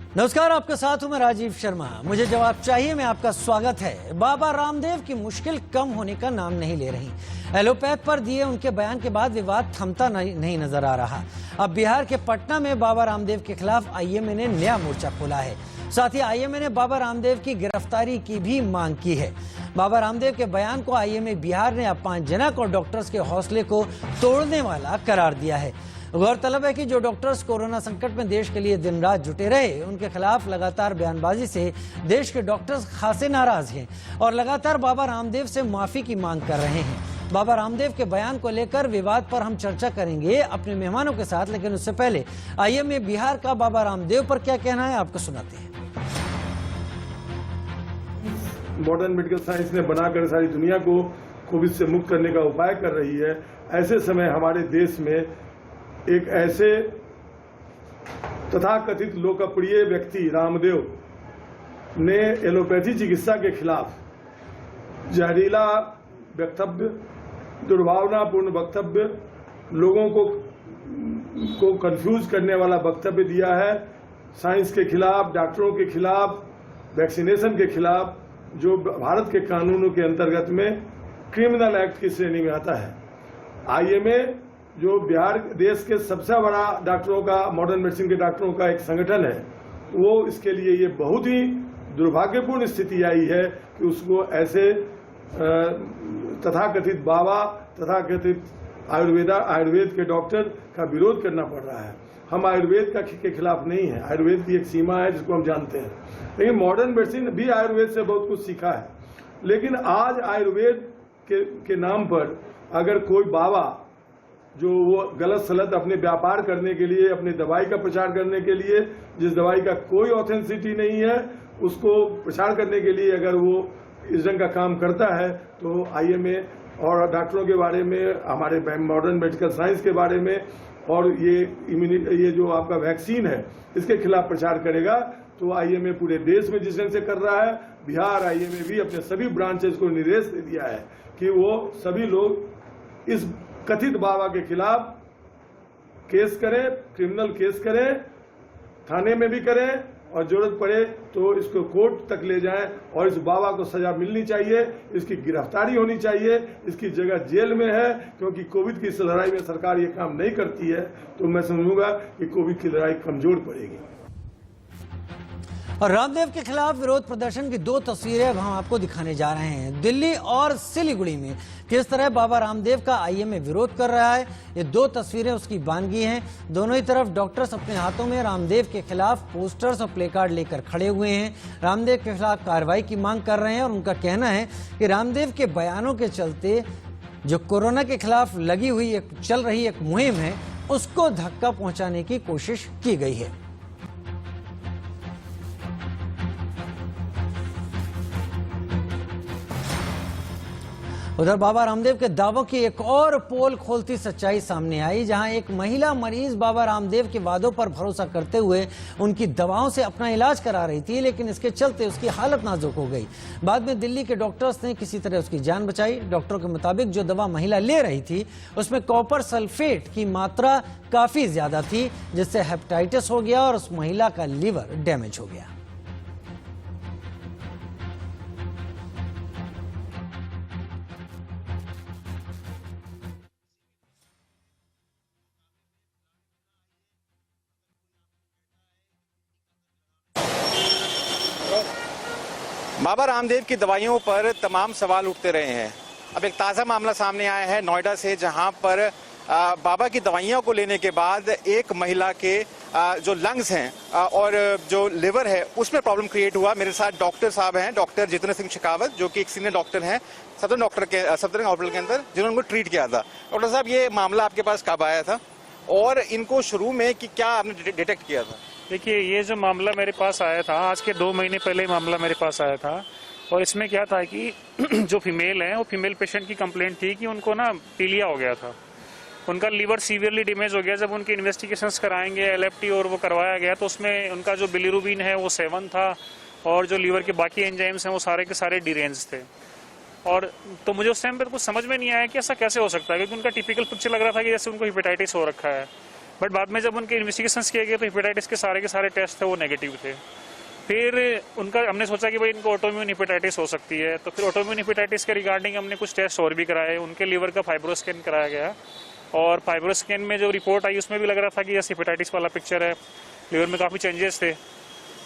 नमस्कार, आपके साथ हूं मैं राजीव शर्मा। मुझे जवाब चाहिए में आपका स्वागत है। बाबा रामदेव की मुश्किल कम होने का नाम नहीं ले रही। एलोपैथ पर दिए उनके बयान के बाद विवाद थमता नहीं नजर आ रहा। अब बिहार के पटना में बाबा रामदेव के खिलाफ आईएमए ने नया मोर्चा खोला है। साथ ही आईएमए ने बाबा रामदेव की गिरफ्तारी की भी मांग की है। बाबा रामदेव के बयान को आईएमए बिहार ने अपमानजनक और डॉक्टर्स के हौसले को तोड़ने वाला करार दिया है। गौरतलब है कि जो डॉक्टर्स कोरोना संकट में देश के लिए दिन रात जुटे रहे, उनके खिलाफ लगातार बयानबाजी से देश के डॉक्टर्स खासे नाराज हैं और लगातार बाबा रामदेव से माफी की मांग कर रहे हैं। बाबा रामदेव के बयान को लेकर विवाद पर हम चर्चा करेंगे अपने मेहमानों के साथ, लेकिन उससे पहले आईएमए बिहार का बाबा रामदेव पर क्या कहना है आपको सुनाते हैं। मॉडर्न मेडिकल साइंस ने बनाकर सारी दुनिया को कोविड से मुक्त करने का उपाय कर रही है। ऐसे समय हमारे देश में एक ऐसे तथाकथित लोकप्रिय व्यक्ति रामदेव ने एलोपैथी चिकित्सा के खिलाफ जहरीला वक्तव्य, दुर्भावनापूर्ण वक्तव्य, लोगों को कंफ्यूज करने वाला वक्तव्य दिया है। साइंस के खिलाफ, डॉक्टरों के खिलाफ, वैक्सीनेशन के खिलाफ, जो भारत के कानूनों के अंतर्गत में क्रिमिनल एक्ट की श्रेणी में आता है। आईएमए जो बिहार देश के सबसे बड़ा डॉक्टरों का, मॉडर्न मेडिसिन के डॉक्टरों का एक संगठन है, वो इसके लिए ये बहुत ही दुर्भाग्यपूर्ण स्थिति आई है कि उसको ऐसे तथाकथित बाबा, तथाकथित आयुर्वेद के डॉक्टर का विरोध करना पड़ रहा है। हम आयुर्वेद के खिलाफ नहीं है। आयुर्वेद की एक सीमा है जिसको हम जानते हैं, लेकिन मॉडर्न मेडिसिन भी आयुर्वेद से बहुत कुछ सीखा है। लेकिन आज आयुर्वेद के नाम पर अगर कोई बाबा जो वो गलत सलत अपने व्यापार करने के लिए, अपनी दवाई का प्रचार करने के लिए, जिस दवाई का कोई ऑथेंटिसिटी नहीं है, उसको प्रचार करने के लिए अगर वो इस ढंग का काम करता है, तो आईएमए और डॉक्टरों के बारे में, हमारे मॉडर्न मेडिकल साइंस के बारे में और ये जो आपका वैक्सीन है, इसके खिलाफ प्रचार करेगा। तो आईएमए पूरे देश में जिस ढंग से कर रहा है, बिहार आईएमए भी अपने सभी ब्रांचेस को निर्देश दे दिया है कि वो सभी लोग इस कथित बाबा के खिलाफ केस करें, क्रिमिनल केस करें, थाने में भी करें और जरूरत पड़े तो इसको कोर्ट तक ले जाएं और इस बाबा को सजा मिलनी चाहिए, इसकी गिरफ्तारी होनी चाहिए। इसकी जगह जेल में है, क्योंकि कोविड की इस लड़ाई में सरकार ये काम नहीं करती है, तो मैं समझूंगा कि कोविड की लड़ाई कमजोर पड़ेगी। और रामदेव के खिलाफ विरोध प्रदर्शन की दो तस्वीरें अब हम आपको दिखाने जा रहे हैं। दिल्ली और सिलीगुड़ी में किस तरह बाबा रामदेव का आईएमए विरोध कर रहा है, ये दो तस्वीरें उसकी बानगी हैं। दोनों ही तरफ डॉक्टर्स अपने हाथों में रामदेव के खिलाफ पोस्टर्स और प्लेकार्ड लेकर खड़े हुए हैं। रामदेव के खिलाफ कार्रवाई की मांग कर रहे हैं और उनका कहना है कि रामदेव के बयानों के चलते जो कोरोना के खिलाफ लगी हुई चल रही एक मुहिम है, उसको धक्का पहुंचाने की कोशिश की गई है। उधर बाबा रामदेव के दावों की एक और पोल खोलती सच्चाई सामने आई, जहां एक महिला मरीज बाबा रामदेव के वादों पर भरोसा करते हुए उनकी दवाओं से अपना इलाज करा रही थी, लेकिन इसके चलते उसकी हालत नाजुक हो गई। बाद में दिल्ली के डॉक्टर्स ने किसी तरह उसकी जान बचाई। डॉक्टरों के मुताबिक जो दवा महिला ले रही थी उसमें कॉपर सल्फेट की मात्रा काफी ज्यादा थी, जिससे हेपेटाइटिस हो गया और उस महिला का लीवर डैमेज हो गया। बाबा रामदेव की दवाइयों पर तमाम सवाल उठते रहे हैं। अब एक ताज़ा मामला सामने आया है नोएडा से, जहां पर बाबा की दवाइयों को लेने के बाद एक महिला के जो लंग्स हैं और जो लिवर है उसमें प्रॉब्लम क्रिएट हुआ। मेरे साथ डॉक्टर साहब हैं, डॉक्टर जितेंद्र सिंह शेखावत, जो कि एक सीनियर डॉक्टर हैं सदर हॉस्पिटल के अंदर, जिन्होंने उनको ट्रीट किया था। डॉक्टर साहब, ये मामला आपके पास कब आया था और इनको शुरू में कि क्या आपने डिटेक्ट किया था? देखिए, ये जो मामला मेरे पास आया था, आज के 2 महीने पहले मामला मेरे पास आया था। और इसमें क्या था कि जो फीमेल है, वो फीमेल पेशेंट की कंप्लेंट थी कि उनको ना पीलिया हो गया था, उनका लीवर सीवियरली डैमेज हो गया। जब उनके इन्वेस्टिगेशंस कराएंगे, एलएफटी और वो करवाया गया, तो उसमें उनका जो बिलिरुबिन है वो 7 था और जो लीवर के बाकी एंजाइम्स हैं वो सारे के सारे डिरेंज थे। और तो मुझे उस टाइम पर कुछ समझ में नहीं आया कि ऐसा कैसे हो सकता है, क्योंकि उनका टिपिकल पिक्चर लग रहा था कि जैसे उनको हेपेटाइटिस हो रखा है। बट बाद में जब उनके इन्वेस्टिगेशंस किए गए तो हेपेटाइटिस के सारे टेस्ट थे वो नेगेटिव थे। फिर उनका हमने सोचा कि भाई इनको ऑटोइम्यून हेपेटाइटिस हो सकती है, तो फिर ऑटोइम्यून हेपेटाइटिस के रिगार्डिंग हमने कुछ टेस्ट और भी कराए। उनके लीवर का फाइब्रोस्कैन कराया गया और फाइब्रोस्कैन में जो रिपोर्ट आई उसमें भी लग रहा था कि यस हेपेटाइटिस वाला पिक्चर है। लीवर में काफ़ी चेंजेस थे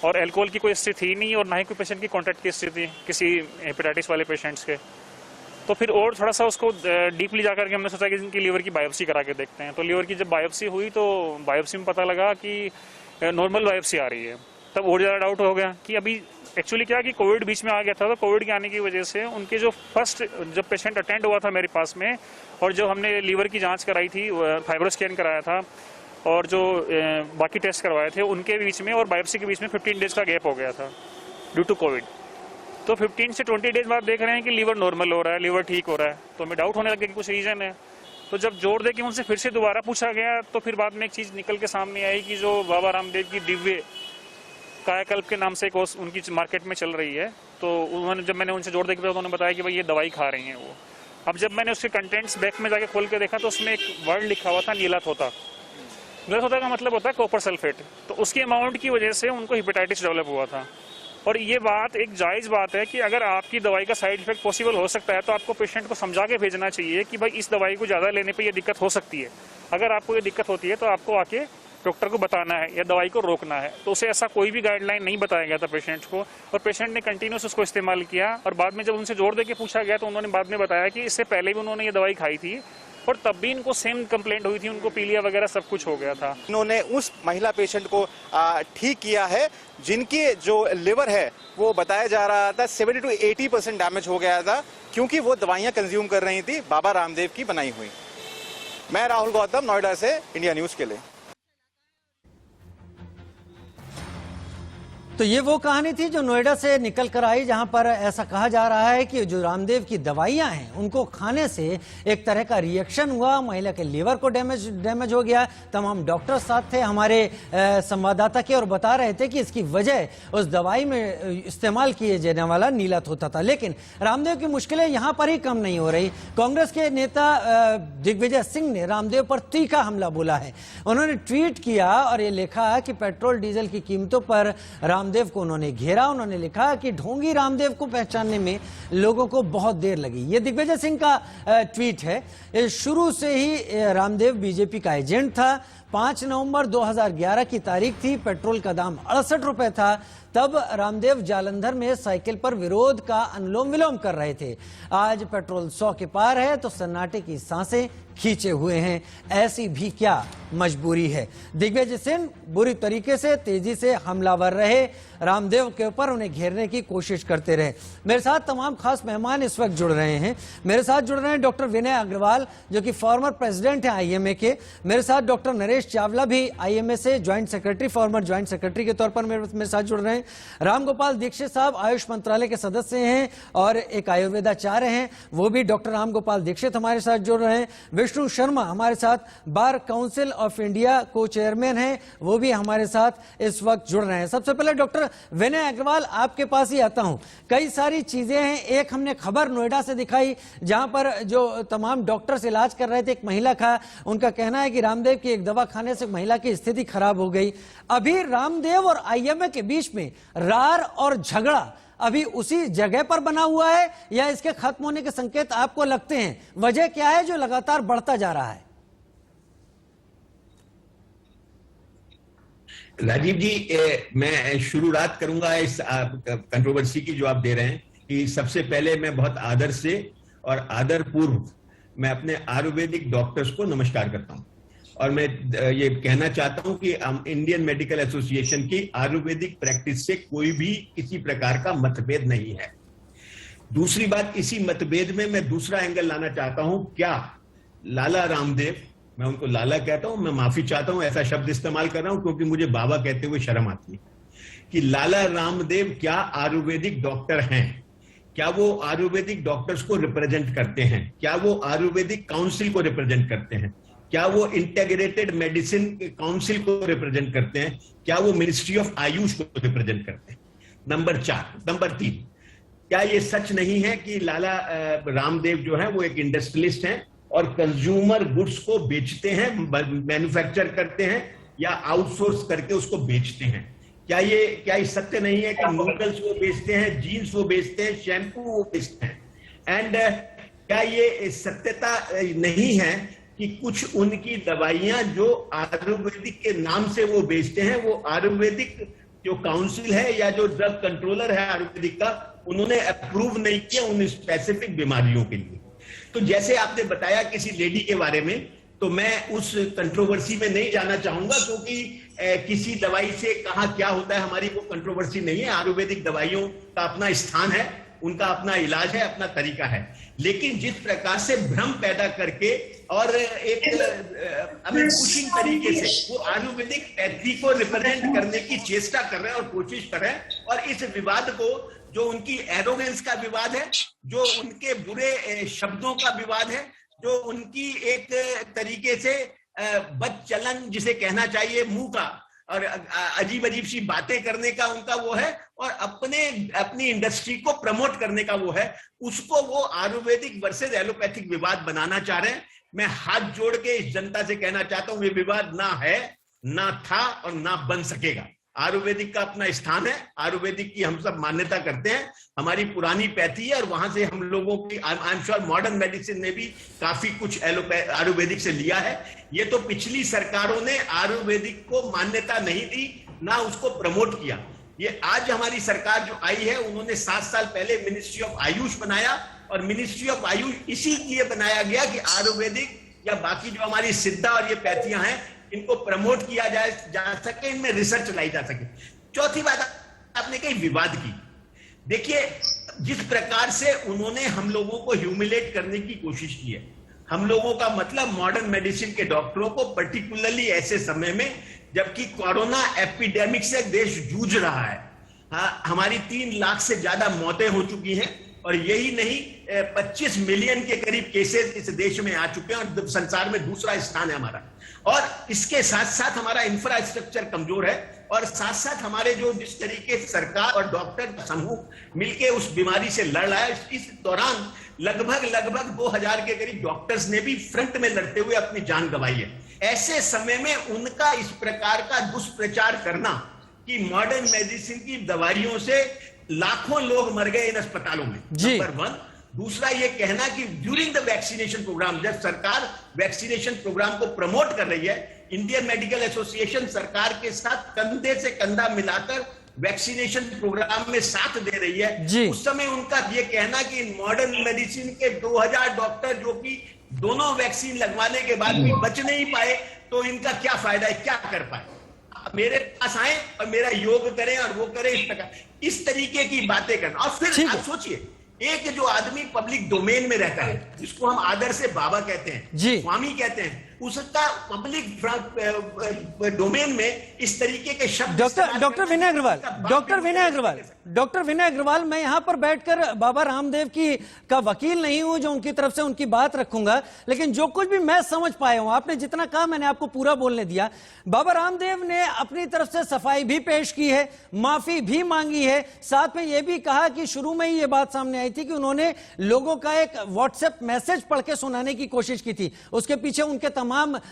और एल्कोहल की कोई स्थिति थी नहीं और ना ही कोई पेशेंट की कॉन्टैक्ट की स्थिति किसी हेपेटाइटिस वाले पेशेंट्स के। तो फिर और थोड़ा सा उसको डीपली जाकर के हमने सोचा कि इनकी लीवर की बायोप्सी करा के देखते हैं। तो लीवर की जब बायोप्सी हुई तो बायोप्सी में पता लगा कि नॉर्मल बायोप्सी आ रही है। तब और ज़्यादा डाउट हो गया कि अभी एक्चुअली क्या कि कोविड बीच में आ गया था, तो कोविड के आने की वजह से उनके जो फर्स्ट जब पेशेंट अटेंड हुआ था मेरे पास में और जो हमने लीवर की जांच कराई थी, फाइब्रोस्कैन कराया था और जो बाकी टेस्ट करवाए थे उनके बीच में और बायोप्सी के बीच में 15 डेज का गैप हो गया था ड्यू टू कोविड। तो 15 से 20 डेज बाद देख रहे हैं कि लीवर नॉर्मल हो रहा है, लीवर ठीक हो रहा है। तो हमें डाउट होने लगे कि कुछ रीज़न है। तो जब जोड़ दे कि उनसे फिर से दोबारा पूछा गया तो फिर बाद में एक चीज़ निकल के सामने आई कि जो बाबा रामदेव की दिव्य कायाकल्प के नाम से एक उनकी मार्केट में चल रही है। तो उन्होंने जब मैंने उनसे जोड़ देखा तो उन्होंने बताया कि भाई ये दवाई खा रही हैं वो। अब जब मैंने उसके कंटेंट्स बैक में जाके खोल के देखा तो उसमें एक वर्ड लिखा हुआ था नीला थोता। नीला थोता का मतलब होता है कॉपर सल्फेट। तो उसकी अमाउंट की वजह से उनको हेपेटाइटिस डेवलप हुआ था। और ये बात एक जायज़ बात है कि अगर आपकी दवाई का साइड इफेक्ट पॉसिबल हो सकता है तो आपको पेशेंट को समझा के भेजना चाहिए कि भाई इस दवाई को ज़्यादा लेने पे ये दिक्कत हो सकती है। अगर आपको ये दिक्कत होती है तो आपको आके डॉक्टर को बताना है या दवाई को रोकना है। तो उसे ऐसा कोई भी गाइडलाइन नहीं बताया गया था पेशेंट को और पेशेंट ने कंटिन्यूस उसको इस्तेमाल किया। और बाद में जब उनसे जोड़ दे के पूछा गया तो उन्होंने बाद में बताया कि इससे पहले भी उन्होंने ये दवाई खाई थी और तब भी इनको सेम कंप्लेंट हुई थी, उनको पीलिया वगैरह सब कुछ हो गया था। इन्होंने उस महिला पेशेंट को ठीक किया है जिनकी जो लिवर है वो बताया जा रहा था 70 to 80% डैमेज हो गया था क्योंकि वो दवाइयाँ कंज्यूम कर रही थी बाबा रामदेव की बनाई हुई। मैं राहुल गौतम, नोएडा से इंडिया न्यूज के लिए। तो ये वो कहानी थी जो नोएडा से निकल कर आई, जहां पर ऐसा कहा जा रहा है कि जो रामदेव की दवाइयां हैं उनको खाने से एक तरह का रिएक्शन हुआ, महिला के लीवर को डैमेज हो गया। तमाम डॉक्टर साथ थे हमारे संवाददाता के और बता रहे थे कि इसकी वजह उस दवाई में इस्तेमाल किए जाने वाला नीला थोता था। लेकिन रामदेव की मुश्किलें यहां पर ही कम नहीं हो रही। कांग्रेस के नेता दिग्विजय सिंह ने रामदेव पर तीखा हमला बोला है। उन्होंने ट्वीट किया और ये लिखा कि पेट्रोल डीजल की कीमतों पर रामदेव को उन्होंने घेरा। उन्होंने लिखा कि ढोंगी रामदेव को पहचानने में लोगों को बहुत देर लगी। ये दिग्विजय सिंह का ट्वीट है। शुरू से ही रामदेव बीजेपी का एजेंट था। 5 नवंबर 2011 की तारीख थी। पेट्रोल का दाम 68 रुपए था। तब रामदेव जालंधर में साइकिल पर विरोध का अनुलोम विलोम कर रहे थे। आज पेट्रोल 100 के पार है तो सन्नाटे की सांसें खींचे हुए हैं। ऐसी भी क्या मजबूरी है। दिग्विजय सिंह बुरी तरीके से तेजी से हमलावर रहे, रामदेव के ऊपर उन्हें घेरने की कोशिश करते रहे। मेरे साथ तमाम खास मेहमान इस वक्त जुड़ रहे हैं। मेरे साथ जुड़ रहे हैं डॉक्टर विनय अग्रवाल जो कि फॉर्मर प्रेसिडेंट है आईएमए के। मेरे साथ डॉक्टर नरेश चावला भी आईएमए से joint secretary, farmer joint secretary के तौर पर मेरे साथ जुड़ रहे हैं। राम गोपाल दीक्षित साहब आयुष मंत्रालय के सदस्य हैं और एक आयुर्वेदाचार्य हैं, वो भी डॉक्टर राम गोपाल दीक्षित हमारे साथ जुड़ रहे हैं। विष्णु शर्मा हमारे साथ बार काउंसिल ऑफ इंडिया को चेयरमैन हैं, वो भी हमारे साथ इस वक्त जुड़ रहे हैं। सबसे पहले डॉक्टर विनय अग्रवाल आपके पास ही आता हूं। कई सारी चीजें हैं। एक हमने खबर नोएडा से दिखाई जहां पर जो तमाम डॉक्टर्स इलाज कर रहे थे, एक महिला का उनका कहना है कि रामदेव की एक दवा खाने से महिला की स्थिति खराब हो गई। अभी रामदेव और आईएमए के बीच में रार और झगड़ा अभी उसी जगह पर बना हुआ है या इसके खत्म होने के संकेत आपको लगते हैं? वजह क्या है जो लगातार बढ़ता जा रहा है? राजीव जी, मैं शुरुआत करूंगा इस कंट्रोवर्सी की जो आप दे रहे हैं कि सबसे पहले मैं बहुत आदर से और आदर पूर्व मैं अपने आयुर्वेदिक डॉक्टर्स को नमस्कार करता हूं और मैं ये कहना चाहता हूं कि इंडियन मेडिकल एसोसिएशन की आयुर्वेदिक प्रैक्टिस से कोई भी किसी प्रकार का मतभेद नहीं है। दूसरी बात, इसी मतभेद में मैं दूसरा एंगल लाना चाहता हूं। क्या लाला रामदेव, मैं उनको लाला कहता हूं, मैं माफी चाहता हूं ऐसा शब्द इस्तेमाल कर रहा हूं क्योंकि मुझे बाबा कहते हुए शर्म आती है, कि लाला रामदेव क्या आयुर्वेदिक डॉक्टर हैं? क्या वो आयुर्वेदिक डॉक्टर्स को रिप्रेजेंट करते हैं? क्या वो आयुर्वेदिक काउंसिल को रिप्रेजेंट करते हैं? क्या वो इंटीग्रेटेड मेडिसिन काउंसिल को रिप्रेजेंट करते हैं? क्या वो मिनिस्ट्री ऑफ आयुष को रिप्रेजेंट करते हैं? नंबर 4। नंबर 3, क्या ये सच नहीं है कि लाला रामदेव जो है वो एक इंडस्ट्रियलिस्ट हैं और कंज्यूमर गुड्स को बेचते हैं, मैन्युफैक्चर करते हैं या आउटसोर्स करके उसको बेचते हैं। क्या ये सत्य नहीं है कि नूडल्स वो बेचते हैं, जीन्स वो बेचते हैं, शैम्पू वो बेचते हैं? एंड क्या ये सत्यता नहीं है कि कुछ उनकी दवाइयां जो आयुर्वेदिक के नाम से वो बेचते हैं, वो आयुर्वेदिक जो काउंसिल है या जो ड्रग कंट्रोलर है आयुर्वेदिक का, उन्होंने अप्रूव नहीं किया उन स्पेसिफिक बीमारियों के लिए। तो जैसे आपने बताया किसी लेडी के बारे में, तो मैं उस कंट्रोवर्सी में नहीं जाना चाहूंगा, क्योंकि किसी दवाई से कहाँ क्या होता है हमारी वो कंट्रोवर्सी नहीं है। आयुर्वेदिक दवाइयों का अपना स्थान है, उनका अपना इलाज है, अपना तरीका है। लेकिन जिस प्रकार से भ्रम पैदा करके और एक पुशिंग तरीके से वो आयुर्वेदिक पैथी को रिप्रेजेंट करने की चेष्टा कर रहे हैं और कोशिश कर रहे हैं, और इस विवाद को, जो उनकी एरोगेंस का विवाद है, जो उनके बुरे शब्दों का विवाद है, जो उनकी एक तरीके से बदचलन जिसे कहना चाहिए, मुंह का और अजीब अजीब सी बातें करने का उनका वो है, और अपनी इंडस्ट्री को प्रमोट करने का वो है, उसको वो आयुर्वेदिक वर्सेस एलोपैथिक विवाद बनाना चाह रहे हैं। मैं हाथ जोड़ के इस जनता से कहना चाहता हूं, ये विवाद ना है, ना था और ना बन सकेगा। आयुर्वेदिक का अपना स्थान है, आयुर्वेदिक की हम सब मान्यता करते हैं, हमारी पुरानी पैथी है, और वहां से हम लोगों की, I am sure modern medicine ने भी काफी कुछ आयुर्वेदिक से लिया है। ये तो पिछली सरकारों ने आयुर्वेदिक को मान्यता नहीं दी, ना उसको प्रमोट किया। ये आज हमारी सरकार जो आई है, उन्होंने 7 साल पहले मिनिस्ट्री ऑफ आयुष बनाया, और मिनिस्ट्री ऑफ आयुष इसीलिए बनाया गया कि आयुर्वेदिक या बाकी जो हमारी सिद्धा और ये पैथियां हैं, इनको प्रमोट किया जा सके, इनमें रिसर्च लाई जा सके। चौथी बात आपने कही विवाद की। देखिए, जिस प्रकार से उन्होंने हम लोगों को ह्यूमिलेट करने की कोशिश की है, हम लोगों का मतलब मॉडर्न मेडिसिन के डॉक्टरों को, पर्टिकुलरली ऐसे समय में जबकि कोरोना एपिडेमिक से देश जूझ रहा है। हमारी 3 लाख से ज्यादा मौतें हो चुकी हैं, और यही नहीं 25 मिलियन के करीब केसेस इस देश में आ चुके हैं, और संसार में दूसरा स्थान है हमारा। और इसके साथ साथ हमारा इंफ्रास्ट्रक्चर कमजोर है, और साथ साथ हमारे जो जिस तरीके से सरकार और डॉक्टर समूह मिलके उस बीमारी से लड़ रहा है, इस दौरान लगभग 2000 के करीब डॉक्टर्स ने भी फ्रंट में लड़ते हुए अपनी जान गंवाई है। ऐसे समय में उनका इस प्रकार का दुष्प्रचार करना कि मॉडर्न मेडिसिन की दवाइयों से लाखों लोग मर गए इन अस्पतालों में, नंबर 1। दूसरा ये कहना कि ड्यूरिंग द वैक्सीनेशन प्रोग्राम, जब सरकार वैक्सीनेशन प्रोग्राम को प्रमोट कर रही है, इंडियन मेडिकल एसोसिएशन सरकार के साथ कंधे से कंधा मिलाकर वैक्सीनेशन प्रोग्राम में साथ दे रही है, उस समय उनका ये कहना कि मॉडर्न मेडिसिन के 2000 डॉक्टर जो कि दोनों वैक्सीन लगवाने के बाद भी बच नहीं पाए, तो इनका क्या फायदा है, क्या कर पाए? मेरे पास आए और मेरा योग करें और वो करें, इस तरीके की बातें करना। और फिर आप सोचिए, एक जो आदमी पब्लिक डोमेन में रहता है, जिसको हम आदर से बाबा कहते हैं, स्वामी कहते हैं, उसका पब्लिक डोमेन में इस तरीके के शब्द। डॉक्टर विनय अग्रवाल, मैं यहां पर बैठकर बाबा रामदेव का वकील नहीं हूं जो उनकी तरफ से उनकी बात रखूंगा, लेकिन जो कुछ भी मैं समझ पाया हूं, आपने जितना कहा मैंने आपको पूरा बोलने दिया। बाबा रामदेव ने अपनी तरफ से सफाई भी पेश की है, माफी भी मांगी है, साथ में यह भी कहा कि शुरू में ही यह बात सामने आई थी कि उन्होंने लोगों का एक व्हाट्सएप मैसेज पढ़ के सुनाने की कोशिश की थी। उसके पीछे उनके तमाम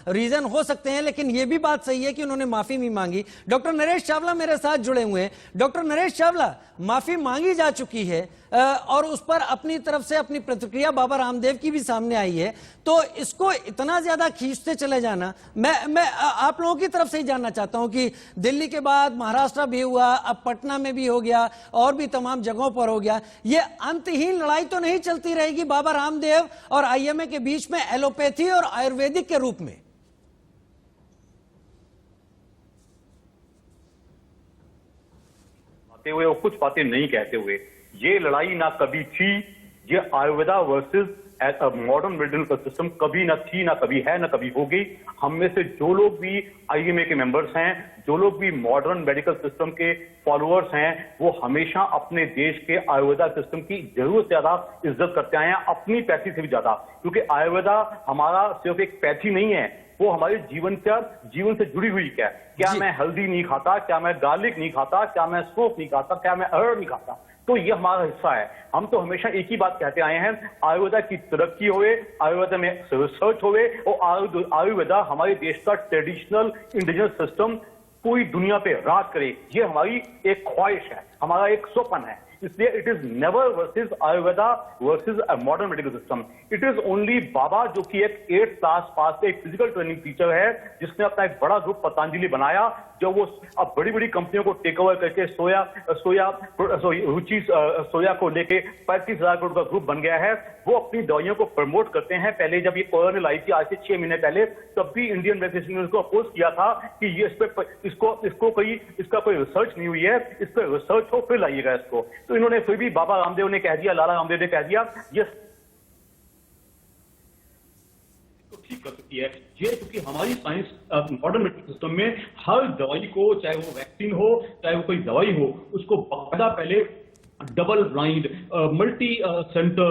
रीजन हो सकते हैं, लेकिन यह भी बात सही है कि उन्होंने माफी भी मांगी। डॉक्टर नरेश चावला मेरे साथ जुड़े हुए हैं। डॉक्टर नरेश चावला, माफी मांगी जा चुकी है और उस पर अपनी तरफ से अपनी प्रतिक्रिया बाबा रामदेव की भी सामने आई है, तो इसको इतना ज्यादा खींचते चले जाना, मैं आप लोगों की तरफ से ही जानना चाहता हूं कि दिल्ली के बाद महाराष्ट्र भी हुआ, अब पटना में भी हो गया, और भी तमाम जगहों पर हो गया, ये अंतहीन लड़ाई तो नहीं चलती रहेगी बाबा रामदेव और आईएमए के बीच में एलोपैथी और आयुर्वेदिक के रूप में? हुए और कुछ बातें नहीं कहते हुए, ये लड़ाई ना कभी थी, ये Ayurveda versus modern medical system कभी ना थी, ना कभी है, ना कभी होगी। हम में से जो लोग भी आईएमए के मेंबर्स हैं, जो लोग भी मॉडर्न मेडिकल सिस्टम के फॉलोअर्स हैं, वो हमेशा अपने देश के आयुर्वेदा सिस्टम की जरूरत से ज्यादा इज्जत करते आए हैं, अपनी पैथी से भी ज्यादा, क्योंकि आयुर्वेदा हमारा सिर्फ एक पैथी नहीं है, वो हमारे जीवन से जुड़ी हुई क्या मैं हल्दी नहीं खाता, क्या मैं गार्लिक नहीं खाता, क्या मैं सौंफ नहीं खाता, क्या मैं अरहर नहीं खाता, तो ये हमारा हिस्सा है। हम तो हमेशा एक ही बात कहते आए हैं, आयुर्वेदा की तरक्की होवे, आयुर्वेदा में रिसर्च होवे और आयुर्वेदा हमारे देश का ट्रेडिशनल इंडिजिनस सिस्टम पूरी दुनिया पे राज करे, ये हमारी एक ख्वाहिश है, हमारा एक स्वप्न है। इसलिए it is never versus Ayurveda versus a modern medical system. It is only बाबा, जो कि एक 8th क्लास पास से एक फिजिकल ट्रेनिंग टीचर है, जिसने अपना एक बड़ा ग्रुप पतंजलि बनाया, जो वो अब बड़ी बड़ी कंपनियों को टेक ओवर करके रुचि सोया को लेके 35,000 करोड़ का ग्रुप बन गया है। वो अपनी दवाइयों को प्रमोट करते हैं। पहले जब ये कोरोना आई थी आज से 6 महीने पहले, तब भी इंडियन मेडिसिन ने उसको अपोज किया था कि ये इसका कोई रिसर्च नहीं हुई है, इस पर रिसर्च हो फिर लाइएगा इसको। तो इन्होंने फिर भी बाबा रामदेव ने कह दिया, लाला रामदेव ने कह दिया ये ठीक कर सकती है ये, क्योंकि हमारी साइंस मॉडर्न मेडिकल सिस्टम में हर दवाई को, चाहे वो वैक्सीन हो चाहे वो कोई दवाई हो, उसको बाकायदा पहले double blind multi centre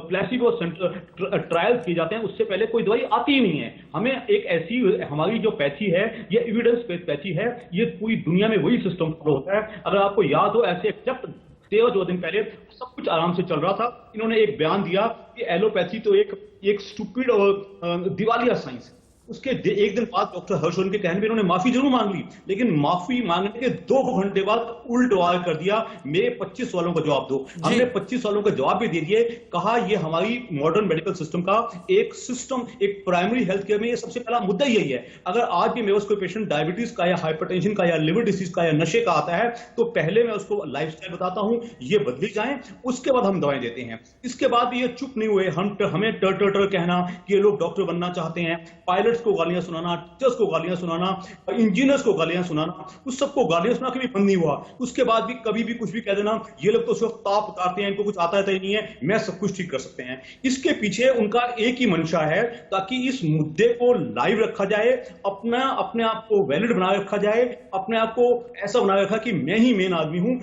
placebo centre trials किए जाते हैं। उससे पहले कोई दवाई आती ही नहीं है। हमें एक ऐसी, हमारी जो पैथी है ये एविडेंस बेस्ड पैथी है, ये पूरी दुनिया में वही सिस्टम फॉलो होता है। अगर आपको याद हो, ऐसे एग्जैक्ट 13-2 दिन पहले सब कुछ आराम से चल रहा था, इन्होंने एक बयान दिया कि एलोपैथी तो एक स्टूपिड और दिवालिया साइंस। उसके एक दिन बाद डॉक्टर हर्षवर्धन के कहने पे इन्होंने माफी जरूर मांग ली, लेकिन माफी मांगने के 2 घंटे बाद उल्ट वार कर दिया, मेरे 25 सवालों का जवाब दो। हमने 25 सवालों का जवाब भी दे दिए। कहा ये हमारी मॉडर्न मेडिकल सिस्टम का एक सिस्टम, एक प्राइमरी हेल्थ केयर में ये सबसे पहला मुद्दा यही है। अगर आज भी मेरे कोई पेशेंट डायबिटीज का या हाइपरटेंशन का या लिवर डिसीज का या नशे का आता है, तो पहले मैं उसको लाइफस्टाइल बताता हूं, ये बदली जाए, उसके बाद हम दवाएं देते हैं। इसके बाद ये चुप नहीं हुए, हमें टर कहना कि ये लोग डॉक्टर बनना चाहते हैं, पायलट को गालियां सुनाना, टीचर्स को गालियां सुनाना, इंजीनियर्स को गालियां सुनाना, उस सबको गालियां सुना के भी बंद नहीं हुआ। उसके बाद भी कभी भी कुछ भी कह देना, ये लोग तो सिर्फ ताप उतारते हैं, इनको कुछ आता है नहीं है, मैं सब कुछ ठीक कर सकते हैं। इसके पीछे उनका एक ही मंशा है, ताकि इस मुद्दे को लाइव रखा जाए, अपने आप को वैलिड बनाए रखा जाए, अपने आप को ऐसा बनाए रखा कि मैं ही मेन आदमी हूं।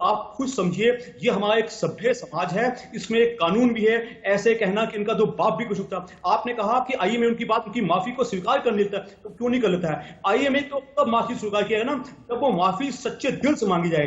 आप खुद समझिए, ये हमारा एक सभ्य समाज है, इसमें एक कानून भी है। ऐसे कहना कि इनका जो बाप भी कुछ था, आपने कहा कि आईएमए उनकी बात, उनकी माफी को स्वीकार कर लेता है, तो क्यों नहीं कर लेता है? आईएमए तो तब माफी स्वीकार किया है ना, जब वो माफी सच्चे दिल से मांगी जाए।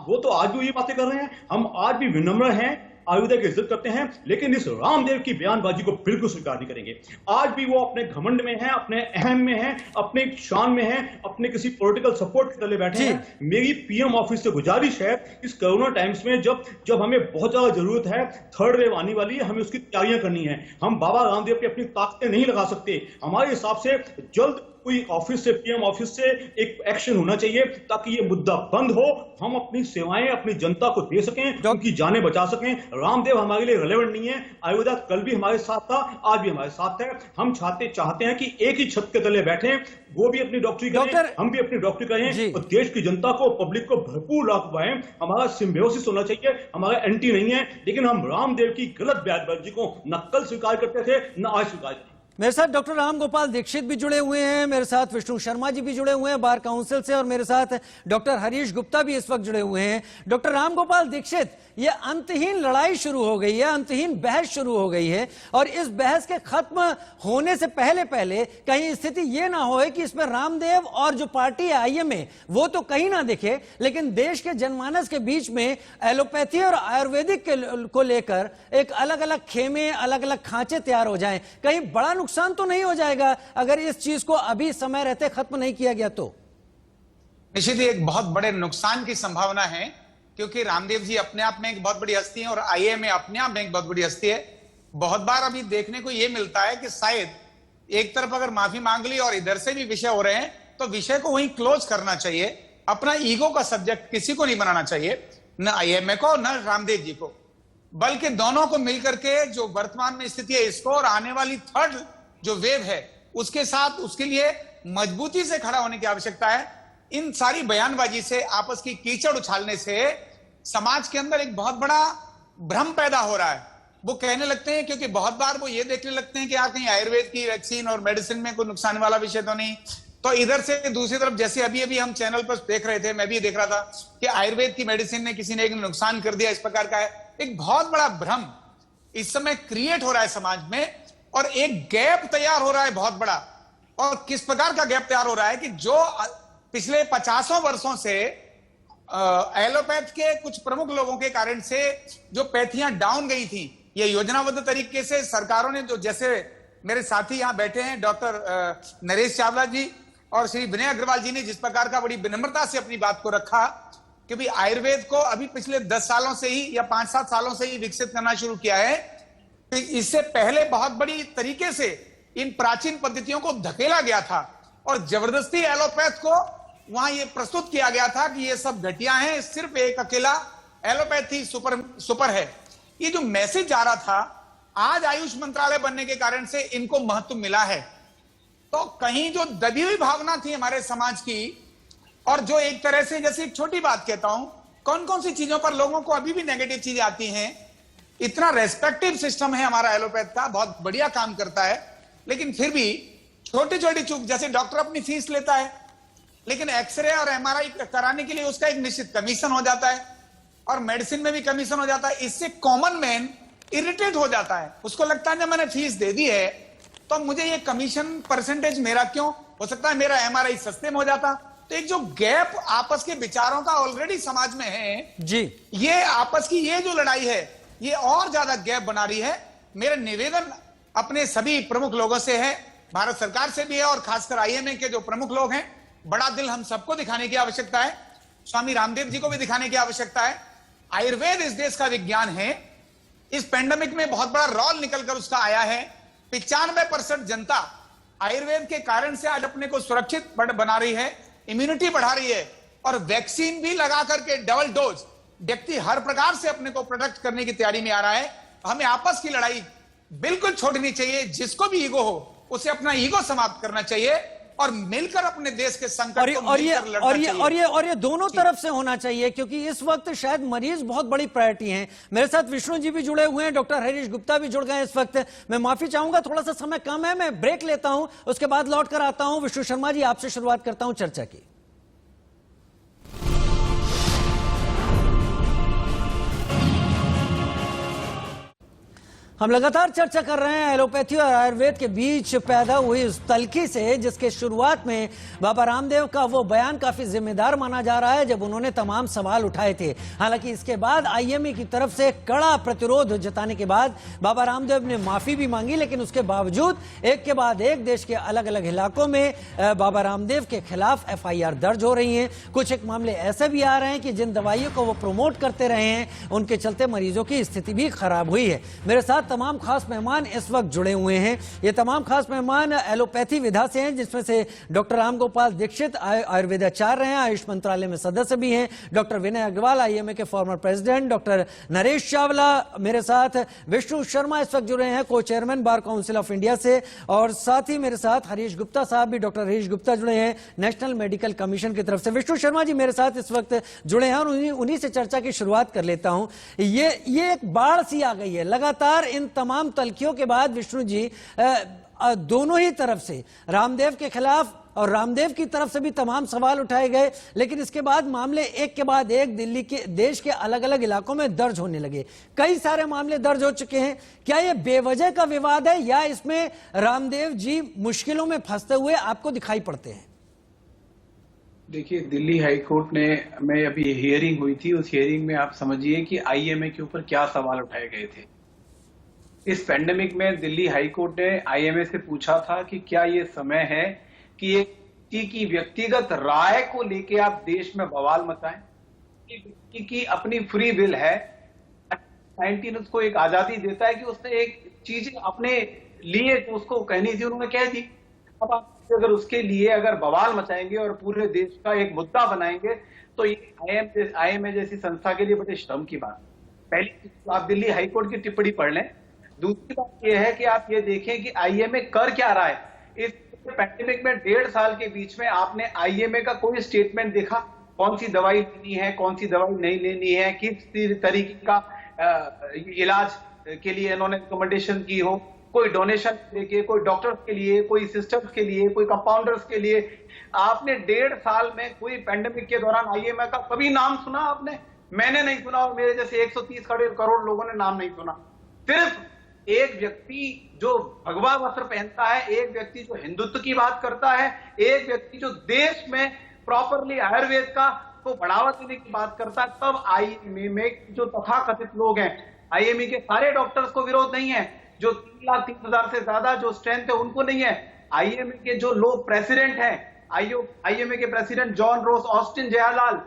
वो तो आज भी ये बातें कर रहे हैं, हम आज भी विनम्र हैं, आयुर्वेदा की इज्जत करते हैं, लेकिन इस रामदेव की बयानबाजी को बिल्कुल स्वीकार नहीं करेंगे। आज भी वो अपने घमंड में है, अपने अहम में है, अपने शान में है, अपने किसी पॉलिटिकल सपोर्ट के तले बैठे हैं। मेरी पीएम ऑफिस से गुजारिश है, इस कोरोना टाइम्स में जब हमें बहुत ज्यादा जरूरत है, 3rd वेव आने वाली है, हमें उसकी तैयारियां करनी है। हम बाबा रामदेव पे अपनी ताकतें नहीं लगा सकते। हमारे हिसाब से जल्द कोई ऑफिस से, पीएम ऑफिस से एक एक्शन होना चाहिए, ताकि ये मुद्दा बंद हो, हम अपनी सेवाएं अपनी जनता को दे सकें, उनकी जानें बचा सकें। रामदेव हमारे लिए रिलेवेंट नहीं है। आयुर्वेदा कल भी हमारे साथ था, आज भी हमारे साथ है। हम चाहते हैं कि एक ही छत के तले बैठे, वो भी अपनी डॉक्टरी करें, हम भी अपनी डॉक्टरी करें, और देश की जनता को, पब्लिक को भरपूर लाभ पाएं। हमारा सिम्बियोसिस होना चाहिए, हमारा एंटी नहीं है, लेकिन हम रामदेव की गलत बयानबाजी को न कल स्वीकार करते थे, न आज स्वीकार करें। मेरे साथ डॉक्टर राम गोपाल दीक्षित भी जुड़े हुए हैं, मेरे साथ विष्णु शर्मा जी भी जुड़े हुए हैं बार काउंसिल से, और मेरे साथ डॉक्टर हरीश गुप्ता भी इस वक्त जुड़े हुए हैं। डॉक्टर राम गोपाल दीक्षित, ये अंतहीन लड़ाई शुरू हो गई है, अंतहीन बहस शुरू हो गई है, और इस बहस के खत्म होने से पहले कहीं स्थिति ये ना हो कि इसमें रामदेव और जो पार्टी है आईएमए, वो तो कहीं ना दिखे, लेकिन देश के जनमानस के बीच में एलोपैथी और आयुर्वेदिक को लेकर एक अलग अलग खेमे, अलग अलग खांचे तैयार हो जाएं। कहीं बड़ा नुकसान तो नहीं हो जाएगा अगर इस चीज को अभी समय रहते खत्म नहीं किया गया तो? निश्चित ही एक बहुत बड़े नुकसान की संभावना है, क्योंकि रामदेव जी अपने आप में एक बहुत बड़ी हस्ती है और आईएमए अपने आप में एक बहुत बड़ी हस्ती है। बहुत बार अभी देखने को यह मिलता है कि शायद एक तरफ अगर माफी मांग ली और इधर से भी विषय हो रहे हैं, तो विषय को वहीं क्लोज करना चाहिए। अपना ईगो का सब्जेक्ट किसी को नहीं बनाना चाहिए, न आईएमए को न रामदेव जी को, बल्कि दोनों को मिलकर के जो वर्तमान में स्थिति है इसको और आने वाली 3rd जो वेव है उसके साथ, उसके लिए मजबूती से खड़ा होने की आवश्यकता है। इन सारी बयानबाजी से, आपस की कीचड़ उछालने से समाज के अंदर एक बहुत बड़ा भ्रम पैदा हो रहा है। वो कहने लगते हैं, क्योंकि बहुत बार वो ये देखने लगते हैं कि यार कहीं आयुर्वेद की वैक्सीन और मेडिसिन में कोई नुकसान वाला विषय तो नहीं, तो इधर से दूसरी तरफ, जैसे अभी हम चैनल पर देख रहे थे, मैं भी देख रहा था कि आयुर्वेद की मेडिसिन ने किसी ने एक नुकसान कर दिया, इस प्रकार का है। एक बहुत बड़ा भ्रम इस समय क्रिएट हो रहा है समाज में, और एक गैप तैयार हो रहा है बहुत बड़ा। और किस प्रकार का गैप तैयार हो रहा है कि जो पिछले 50 वर्षों से एलोपैथ के कुछ प्रमुख लोगों के कारण से जो पैथियां डाउन गई थी, ये योजनाबद्ध तरीके से सरकारों ने, जो जैसे मेरे साथी यहां बैठे हैं डॉक्टर नरेश चावला जी और श्री विनय अग्रवाल जी ने जिस प्रकार का बड़ी विनम्रता से अपनी बात को रखा कि भाई आयुर्वेद को अभी पिछले 10 सालों से ही या 5-7 सालों से ही विकसित करना शुरू किया है। तो इससे पहले बहुत बड़ी तरीके से इन प्राचीन पद्धतियों को धकेला गया था और जबरदस्ती एलोपैथ को वहां ये प्रस्तुत किया गया था कि ये सब घटिया हैं, सिर्फ एक अकेला एलोपैथी सुपर है। ये जो मैसेज जा रहा था, आज आयुष मंत्रालय बनने के कारण से इनको महत्व मिला है। तो कहीं जो दबी हुई भावना थी हमारे समाज की, और जो एक तरह से, जैसे एक छोटी बात कहता हूं, कौन कौन सी चीजों पर लोगों को अभी भी नेगेटिव चीजें आती हैं। इतना रेस्पेक्टिव सिस्टम है हमारा एलोपैथ का, बहुत बढ़िया काम करता है, लेकिन फिर भी छोटी छोटी चूक, जैसे डॉक्टर अपनी फीस लेता है, लेकिन एक्सरे और एमआरआई कराने के लिए उसका एक निश्चित कमीशन हो जाता है, और मेडिसिन में भी कमीशन हो जाता है। इससे कॉमन मैन इरिटेट हो जाता है, उसको लगता है जब मैंने फीस दे दी है तो मुझे ये कमीशन परसेंटेज मेरा क्यों, हो सकता है मेरा एमआरआई सस्ते में हो जाता। तो एक जो गैप आपस के विचारों का ऑलरेडी समाज में है जी, ये आपस की ये जो लड़ाई है ये और ज्यादा गैप बना रही है। मेरा निवेदन अपने सभी प्रमुख लोगों से है, भारत सरकार से भी है, और खासकर आईएमए के जो प्रमुख लोग हैं, बड़ा दिल हम सबको दिखाने की आवश्यकता है, स्वामी रामदेव जी को भी दिखाने की आवश्यकता है। आयुर्वेद इस देश का विज्ञान है। इस पेंडेमिक में बहुत बड़ा रोल निकलकर उसका आया है। 95% जनता आयुर्वेद के कारण से आज अपने को सुरक्षित बना रही है, इम्यूनिटी बढ़ा रही है, और वैक्सीन भी लगा करके डबल डोज व्यक्ति हर प्रकार से अपने को प्रोटेक्ट करने की तैयारी में आ रहा है। हमें आपस की लड़ाई बिल्कुल छोड़नी चाहिए। जिसको भी ईगो हो उसे अपना ईगो समाप्त करना चाहिए और मिलकर अपने देश के संकट को मिलकर लड़ना चाहिए। और ये दोनों तरफ से होना चाहिए, क्योंकि इस वक्त शायद मरीज बहुत बड़ी प्रायोरिटी हैं। मेरे साथ विष्णु जी भी जुड़े हुए हैं, डॉक्टर हरीश गुप्ता भी जुड़ गए हैं इस वक्त। मैं माफी चाहूंगा, थोड़ा सा समय कम है, मैं ब्रेक लेता हूं, उसके बाद लौट कर आता हूं। विष्णु शर्मा जी, आपसे शुरुआत करता हूं चर्चा की। हम लगातार चर्चा कर रहे हैं एलोपैथी और आयुर्वेद के बीच पैदा हुई उस तल्खी से, जिसके शुरुआत में बाबा रामदेव का वो बयान काफी जिम्मेदार माना जा रहा है जब उन्होंने तमाम सवाल उठाए थे। हालांकि इसके बाद आईएमए की तरफ से कड़ा प्रतिरोध जताने के बाद बाबा रामदेव ने माफी भी मांगी, लेकिन उसके बावजूद एक के बाद एक देश के अलग अलग इलाकों में बाबा रामदेव के खिलाफ एफआईआर दर्ज हो रही है। कुछ एक मामले ऐसे भी आ रहे हैं कि जिन दवाइयों को वो प्रमोट करते रहे हैं उनके चलते मरीजों की स्थिति भी खराब हुई है। मेरे साथ तमाम खास मेहमान इस वक्त जुड़े हुए हैं। ये तमाम खास मेहमान एलोपैथी विधा से हैं, जिसमें से डॉक्टर राम गोपाल दीक्षित आयुर्वेदाचार्य हैं, आयुष मंत्रालय में सदस्य भी हैं, डॉक्टर विनय अग्रवाल आईएमए के former president, doctor Naresh Chawla मेरे साथ, विष्णु शर्मा इस वक्त जुड़े हैं को chairman bar council of India से, और साथ ही मेरे साथ हरीश गुप्ता साहब भी, डॉक्टर हरीश गुप्ता जुड़े हैं नेशनल मेडिकल कमीशन की तरफ से। विष्णु शर्मा जी मेरे साथ इस वक्त जुड़े हैं और उन्हीं से चर्चा की शुरुआत कर लेता हूं। ये एक बाढ़ सी आ गई है लगातार इन तमाम तल्खियों के बाद। विष्णु जी, दोनों ही तरफ से रामदेव के खिलाफ और रामदेव की तरफ से भी तमाम सवाल उठाए गए, लेकिन इसके बाद मामले एक के बाद एक दिल्ली के देश के अलग अलग इलाकों में दर्ज होने लगे। कई सारे मामले दर्ज हो चुके हैं। क्या ये बेवजह का विवाद है या इसमें रामदेव जी मुश्किलों में फंसते हुए आपको दिखाई पड़ते हैं? देखिए, दिल्ली हाई कोर्ट में अभी हियरिंग हुई थी, उस हियरिंग में आप समझिए कि आईएमए के ऊपर क्या सवाल उठाए गए थे। इस पेंडेमिक में दिल्ली हाई कोर्ट ने आईएमए से पूछा था कि क्या ये समय है कि एक व्यक्ति की व्यक्तिगत राय को लेके आप देश में बवाल मचाएं, कि अपनी फ्री विल है, 19 उसको एक आजादी देता है कि उसने एक चीज अपने लिए तो उसको कहनी थी, उन्होंने कह दी। अब आप अगर उसके लिए अगर बवाल मचाएंगे और पूरे देश का एक मुद्दा बनाएंगे तो ये आईएमए जैसी संस्था के लिए बड़े शर्म की बात। पहली आप दिल्ली हाई कोर्ट की टिप्पणी पढ़ लें। दूसरी बात यह है कि आप ये देखें कि आईएमए कर क्या रहा है। इस पैंडेमिक में 1.5 साल के बीच में आपने आईएमए का कोई स्टेटमेंट देखा? कौन सी दवाई लेनी है, कौन सी दवाई नहीं लेनी है, किस तरीके का इलाज के लिए इन्होंने रिकमेंडेशन की हो, कोई डोनेशन लेके, कोई डॉक्टर्स के लिए, कोई सिस्टर्स के लिए, कोई कंपाउंडर्स के लिए। आपने 1.5 साल में कोई पैंडेमिक के दौरान आईएमए का कभी नाम सुना आपने? मैंने नहीं सुना और मेरे जैसे 130 करोड़ लोगों ने नाम नहीं सुना। सिर्फ एक व्यक्ति जो भगवा वस्त्र पहनता है, एक व्यक्ति जो हिंदुत्व की बात करता है, एक व्यक्ति जो देश में प्रॉपरली आयुर्वेद का को बढ़ावा देने की बात करता, तब आईएमए में जो तथाकथित लोग हैं, आईएमए के सारे डॉक्टर्स को विरोध नहीं है, जो 3,30,000 से ज्यादा जो स्ट्रेंथ है उनको नहीं है। आईएमए के जो लोग प्रेसिडेंट हैं, आईएमए के प्रेसिडेंट जॉन रोस, ऑस्टिन जयालाल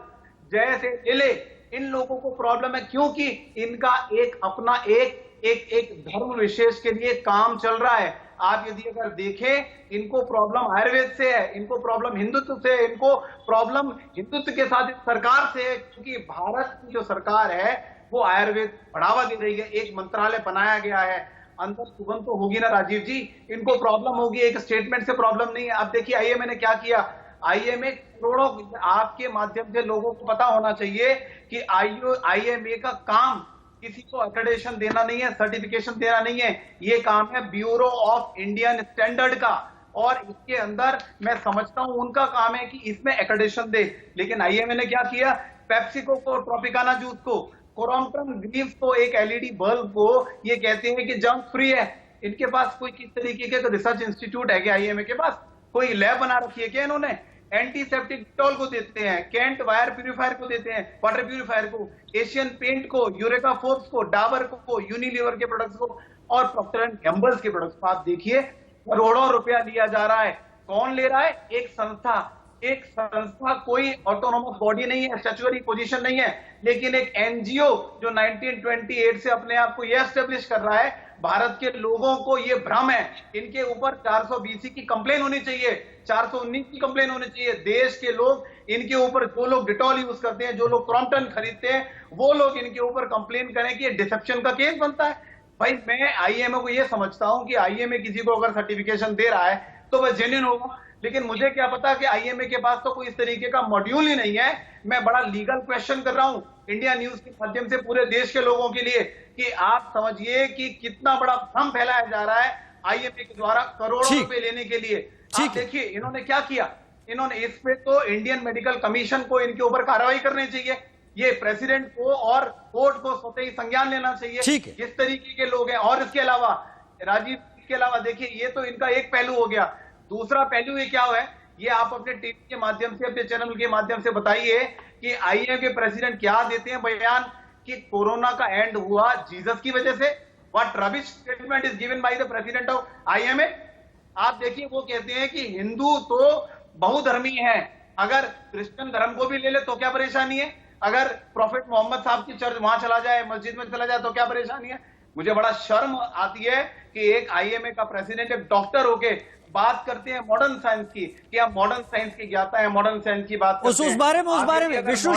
जैसे ले, इन लोगों को प्रॉब्लम है क्योंकि इनका एक अपना एक धर्म विशेष के लिए काम चल रहा है। आप यदि अगर देखें, इनको प्रॉब्लम आयुर्वेद से है, इनको प्रॉब्लम हिंदुत्व से है, इनको प्रॉब्लम हिंदुत्व के साथ सरकार से है, क्योंकि भारत की जो सरकार है वो आयुर्वेद बढ़ावा दे रही है। एक मंत्रालय बनाया गया है, अंदर सुगंध तो होगी ना राजीव जी, इनको प्रॉब्लम होगी, एक स्टेटमेंट से प्रॉब्लम नहीं है। अब देखिए आईएमए ने क्या किया, आईएमए करोड़ों, आपके माध्यम से लोगों को पता होना चाहिए कि आईएमए का काम किसी को एक्रेडिटेशन देना नहीं है, सर्टिफिकेशन देना नहीं है, ये काम है ब्यूरो ऑफ इंडियन स्टैंडर्ड का, और इसके अंदर मैं समझता हूं उनका काम है कि इसमें एक्रेडिटेशन दे। लेकिन आईएमए ने क्या किया, पेप्सिको को, ट्रॉपिकाना जूस को, कोरॉम्पटन ग्रीव्स को, एक एलईडी बल्ब को ये कहते हैं कि जंक फ्री है। इनके पास कोई किस तरीके के रिसर्च इंस्टीट्यूट है क्या आईएमए के पास? कोई लैब बना रखी है क्या इन्होंने? एंटीसेप्टिक डिटॉल को देते हैं, केंट वायर प्यूरिफायर को देते हैं, वाटर प्यूरिफायर को, एशियन पेंट को, यूरेका फोर्ब्स को, डाबर को, यूनिलीवर के प्रोडक्ट्स को और प्रॉक्टर एंड गैम्बल के प्रोडक्ट्स को। आप देखिए करोड़ों रुपया लिया जा रहा है। कौन ले रहा है? एक संस्था, कोई ऑटोनोमस बॉडी नहीं है, स्टैट्यूटरी पोजीशन नहीं है, लेकिन एक एनजीओ जो 1928 से अपने आप को यह एस्टेब्लिश कर रहा है। भारत के लोगों को ये भ्रम है, इनके ऊपर 420 की कंप्लेन होनी चाहिए, 419 की कंप्लेन होनी चाहिए। देश के लोग इनके ऊपर, जो लोग डिटॉल यूज करते हैं, जो लोग क्रॉम्पटन खरीदते हैं, वो लोग इनके ऊपर कंप्लेन करें कि ये डिसेप्शन का केस बनता है। भाई मैं आईएमए को ये समझता हूं कि आईएमए किसी को अगर सर्टिफिकेशन दे रहा है तो वह जेन्युइन होगा, लेकिन मुझे क्या पता कि आईएमए के पास तो कोई इस तरीके का मॉड्यूल ही नहीं है। मैं बड़ा लीगल क्वेश्चन कर रहा हूं इंडिया न्यूज के माध्यम से पूरे देश के लोगों के लिए कि आप समझिए कि कितना बड़ा भ्रम फैलाया जा रहा है आईएमए के द्वारा करोड़ों रुपए लेने के लिए। आप देखिए इन्होंने क्या किया, इन्होंने इस पे तो इंडियन मेडिकल कमीशन को इनके ऊपर कार्रवाई करनी चाहिए, ये प्रेसिडेंट को और कोर्ट को स्वतः ही संज्ञान लेना चाहिए जिस तरीके के लोग हैं। और इसके अलावा राजीव, इसके अलावा देखिए ये तो इनका एक पहलू हो गया, दूसरा पहलू ये क्या है, ये आप अपने टीवी के माध्यम से, अपने चैनल के माध्यम से बताइए कि आईएमए के प्रेसिडेंट क्या देते हैं बयान कि कोरोना का एंड हुआ जीसस की वजह से। What rubbish statement is given by the president of IMA. आप देखिए वो कहते हैं कि हिंदू तो बहुधर्मी है, अगर क्रिश्चियन धर्म को भी ले ले तो क्या परेशानी है, अगर प्रॉफेट मोहम्मद साहब की चर्च वहां चला जाए, मस्जिद में चला जाए तो क्या परेशानी है। मुझे बड़ा शर्म आती है कि एक आईएमए का प्रेसिडेंट एक डॉक्टर होके बात करते हैं मॉडर्न साइंस की, कि आप मॉडर्न साइंस की ज्ञाता है, मॉडर्न साइंस की बात करते हैं। उस बारे में विष्णु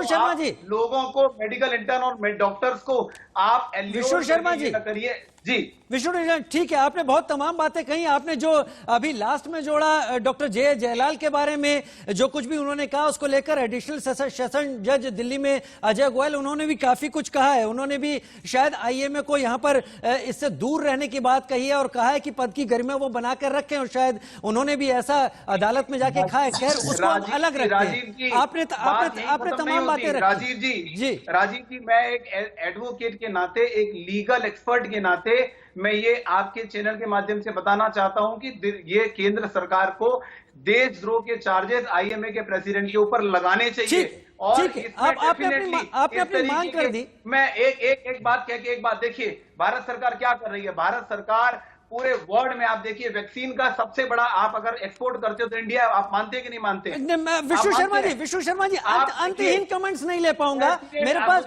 शर्मा जी, लोगों को, मेडिकल इंटर्न और डॉक्टर्स को आप विष्णु शर्मा जी करिए जी। विष्णु, ठीक है, आपने बहुत तमाम बातें कही। आपने जो अभी लास्ट में जोड़ा डॉक्टर जे जयलाल के बारे में, जो कुछ भी उन्होंने कहा उसको लेकर एडिशनल सेशन जज दिल्ली में अजय गोयल, उन्होंने भी काफी कुछ कहा है। उन्होंने भी शायद आईएमए को यहाँ पर इससे दूर रहने की बात कही है और कहा है कि पद की गरिमा वो बनाकर रखें, और शायद उन्होंने भी ऐसा अदालत में जाके कहा है। खैर उसको हम अलग रखते हैं। आपने तमाम बातें रखी। राजीव जी, मैं एक एडवोकेट के नाते, एक लीगल एक्सपर्ट के नाते मैं ये आपके चैनल के माध्यम से बताना चाहता हूं कि ये केंद्र सरकार को देशद्रोह के चार्जेस आईएमए के प्रेसिडेंट के ऊपर लगाने चाहिए। और आपने अपनी मांग कर दी। मैं एक बात कह के एक बात देखिए, भारत सरकार क्या कर रही है। भारत सरकार पूरे वर्ल्ड में आप देखिए वैक्सीन का सबसे बड़ा, आप अगर एक्सपोर्ट करते हो तो इंडिया, आप मानते हैं कि नहीं मानते? विष्णु शर्मा जी अंतहीन कमेंट्स नहीं ले पाऊंगा। मेरे पास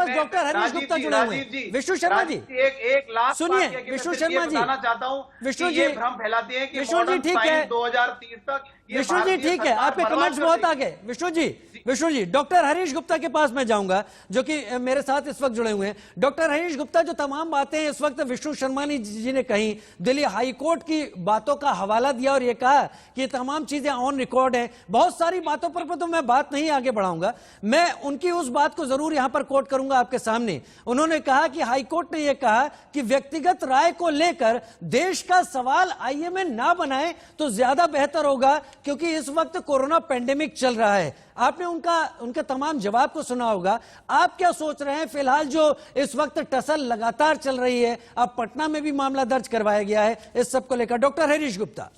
डॉक्टर हरीश गुप्ता जुड़े हुए हैं। विष्णु शर्मा जी एक लाख सुनिए, विष्णु शर्मा जी बताना चाहता हूँ, विष्णु जी भ्रम फैलाते हैं कि विष्णु जी ठीक है, 2030 तक। विष्णु जी ठीक है, आपके कमेंट्स बहुत आ गए। विष्णु जी डॉक्टर हरीश गुप्ता के पास मैं जाऊंगा, जो कि मेरे साथ इस वक्त जुड़े हुए हैं। डॉक्टर हरीश गुप्ता, जो तमाम बातें इस वक्त विष्णु शर्मा जी ने कही, दिल्ली हाई कोर्ट की बातों का हवाला दिया और ये कहा कि ये तमाम चीजें ऑन रिकॉर्ड हैं। बहुत सारी बातों पर तो मैं बात नहीं आगे बढ़ाऊंगा, मैं उनकी उस बात को जरूर यहां पर कोट करूंगा आपके सामने। उन्होंने कहा कि हाई कोर्ट ने यह कहा कि व्यक्तिगत राय को लेकर देश का सवाल आईएमए ना बनाए तो ज्यादा बेहतर होगा, क्योंकि इस वक्त कोरोना पेंडेमिक चल रहा है। आपने उनके तमाम जवाब को सुना होगा। आप क्या सोच रहे हैं? फिलहाल जो इस वक्त टसल लगातार चल रही है, अब पटना में भी मामला दर्ज करवाया गया है इस सब को लेकर। डॉक्टर हरीश गुप्ता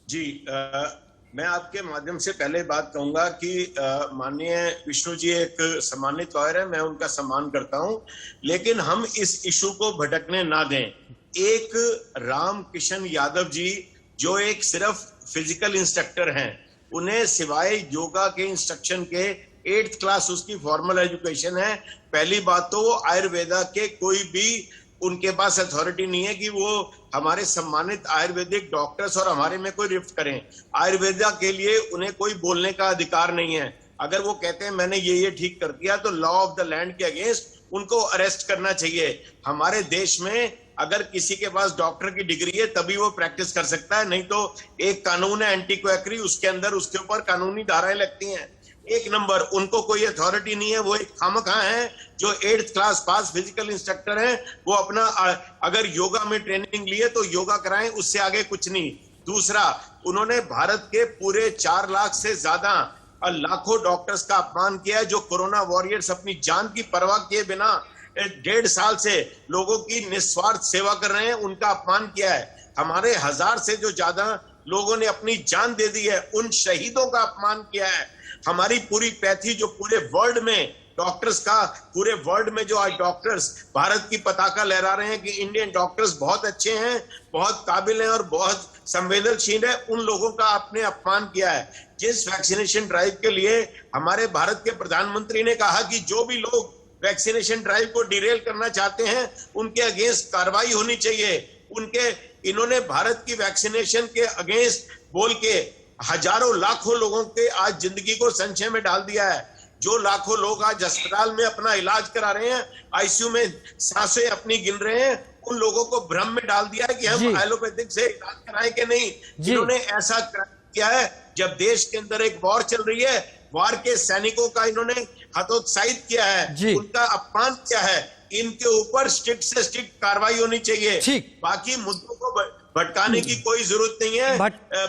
जी, मैं आपके माध्यम से पहले बात कहूंगा कि माननीय विष्णु जी एक सम्मानित लॉयर है, मैं उनका सम्मान करता हूं, लेकिन हम इस इशू को भटकने ना दें। एक राम किशन यादव जी जो एक सिर्फ फिजिकल इंस्ट्रक्टर हैं, उन्हें सिवाय योगा के इंस्ट्रक्शन के 8th क्लास उसकी फॉर्मल एजुकेशन है। पहली बात तो वो आयुर्वेदा के कोई भी उनके पास अथॉरिटी नहीं है कि वो हमारे सम्मानित आयुर्वेदिक डॉक्टर्स और हमारे में कोई रिफ्ट करें। आयुर्वेदा के लिए उन्हें कोई बोलने का अधिकार नहीं है। अगर वो कहते हैं मैंने ये ठीक कर दिया तो लॉ ऑफ द लैंड के अगेंस्ट उनको अरेस्ट करना चाहिए। हमारे देश में अगर किसी के पास डॉक्टर की डिग्री है तभी वो प्रैक्टिस कर सकता है, नहीं तो एक कानून है एंटी क्वैकरी, उसके अंदर उसके ऊपर कानूनी धाराएं लगती हैं। एक नंबर, उनको कोई अथॉरिटी नहीं है, वो एक खामखा है जो 8th class pass physical instructor हैं। वो अपना अगर योगा में ट्रेनिंग लिए तो योगा कराएं, उससे आगे कुछ नहीं। दूसरा, उन्होंने भारत के पूरे 4 लाख से ज्यादा लाखों डॉक्टर्स का अपमान किया है जो कोरोना वॉरियर्स अपनी जान की परवाह किए बिना 1.5 साल से लोगों की निस्वार्थ सेवा कर रहे हैं, उनका अपमान किया है। हमारे 1000 से जो ज्यादा लोगों ने अपनी जान दे दी है, उन शहीदों का अपमान किया है। हमारी पूरी पैथी जो पूरे वर्ल्ड में डॉक्टर्स का, पूरे वर्ल्ड में जो आज डॉक्टर्स भारत की पताका लहरा रहे हैं कि इंडियन डॉक्टर्स बहुत अच्छे हैं, बहुत काबिल हैं और बहुत संवेदनशील है, उन लोगों का आपने अपमान किया है। जिस वैक्सीनेशन ड्राइव के लिए हमारे भारत के प्रधानमंत्री ने कहा कि जो भी लोग वैक्सीनेशन ड्राइव को डिरेल करना चाहते हैं उनके अगेंस्ट कार्रवाई होनी चाहिए, इन्होंने भारत की वैक्सीनेशन के अगेंस्ट बोल के हजारों लाखों लोगों के आज जिंदगी को संशय में डाल दिया है। जो लाखों लोग आज अस्पताल में अपना इलाज करा रहे हैं, आईसीयू में सांसें अपनी गिन रहे हैं, उन लोगों को भ्रम में डाल दिया है कि हम एलोपैथिक से इलाज कराएं कि नहीं। इन्होंने ऐसा किया है जब देश के अंदर एक वॉर चल रही है, वॉर के सैनिकों का इन्होंने हतोत्साहित किया है, उनका अपमान किया है। इनके ऊपर स्ट्रिक्ट से स्ट्रिक्ट कार्रवाई होनी चाहिए। बाकी मुद्दों को भटकाने की कोई जरूरत नहीं है।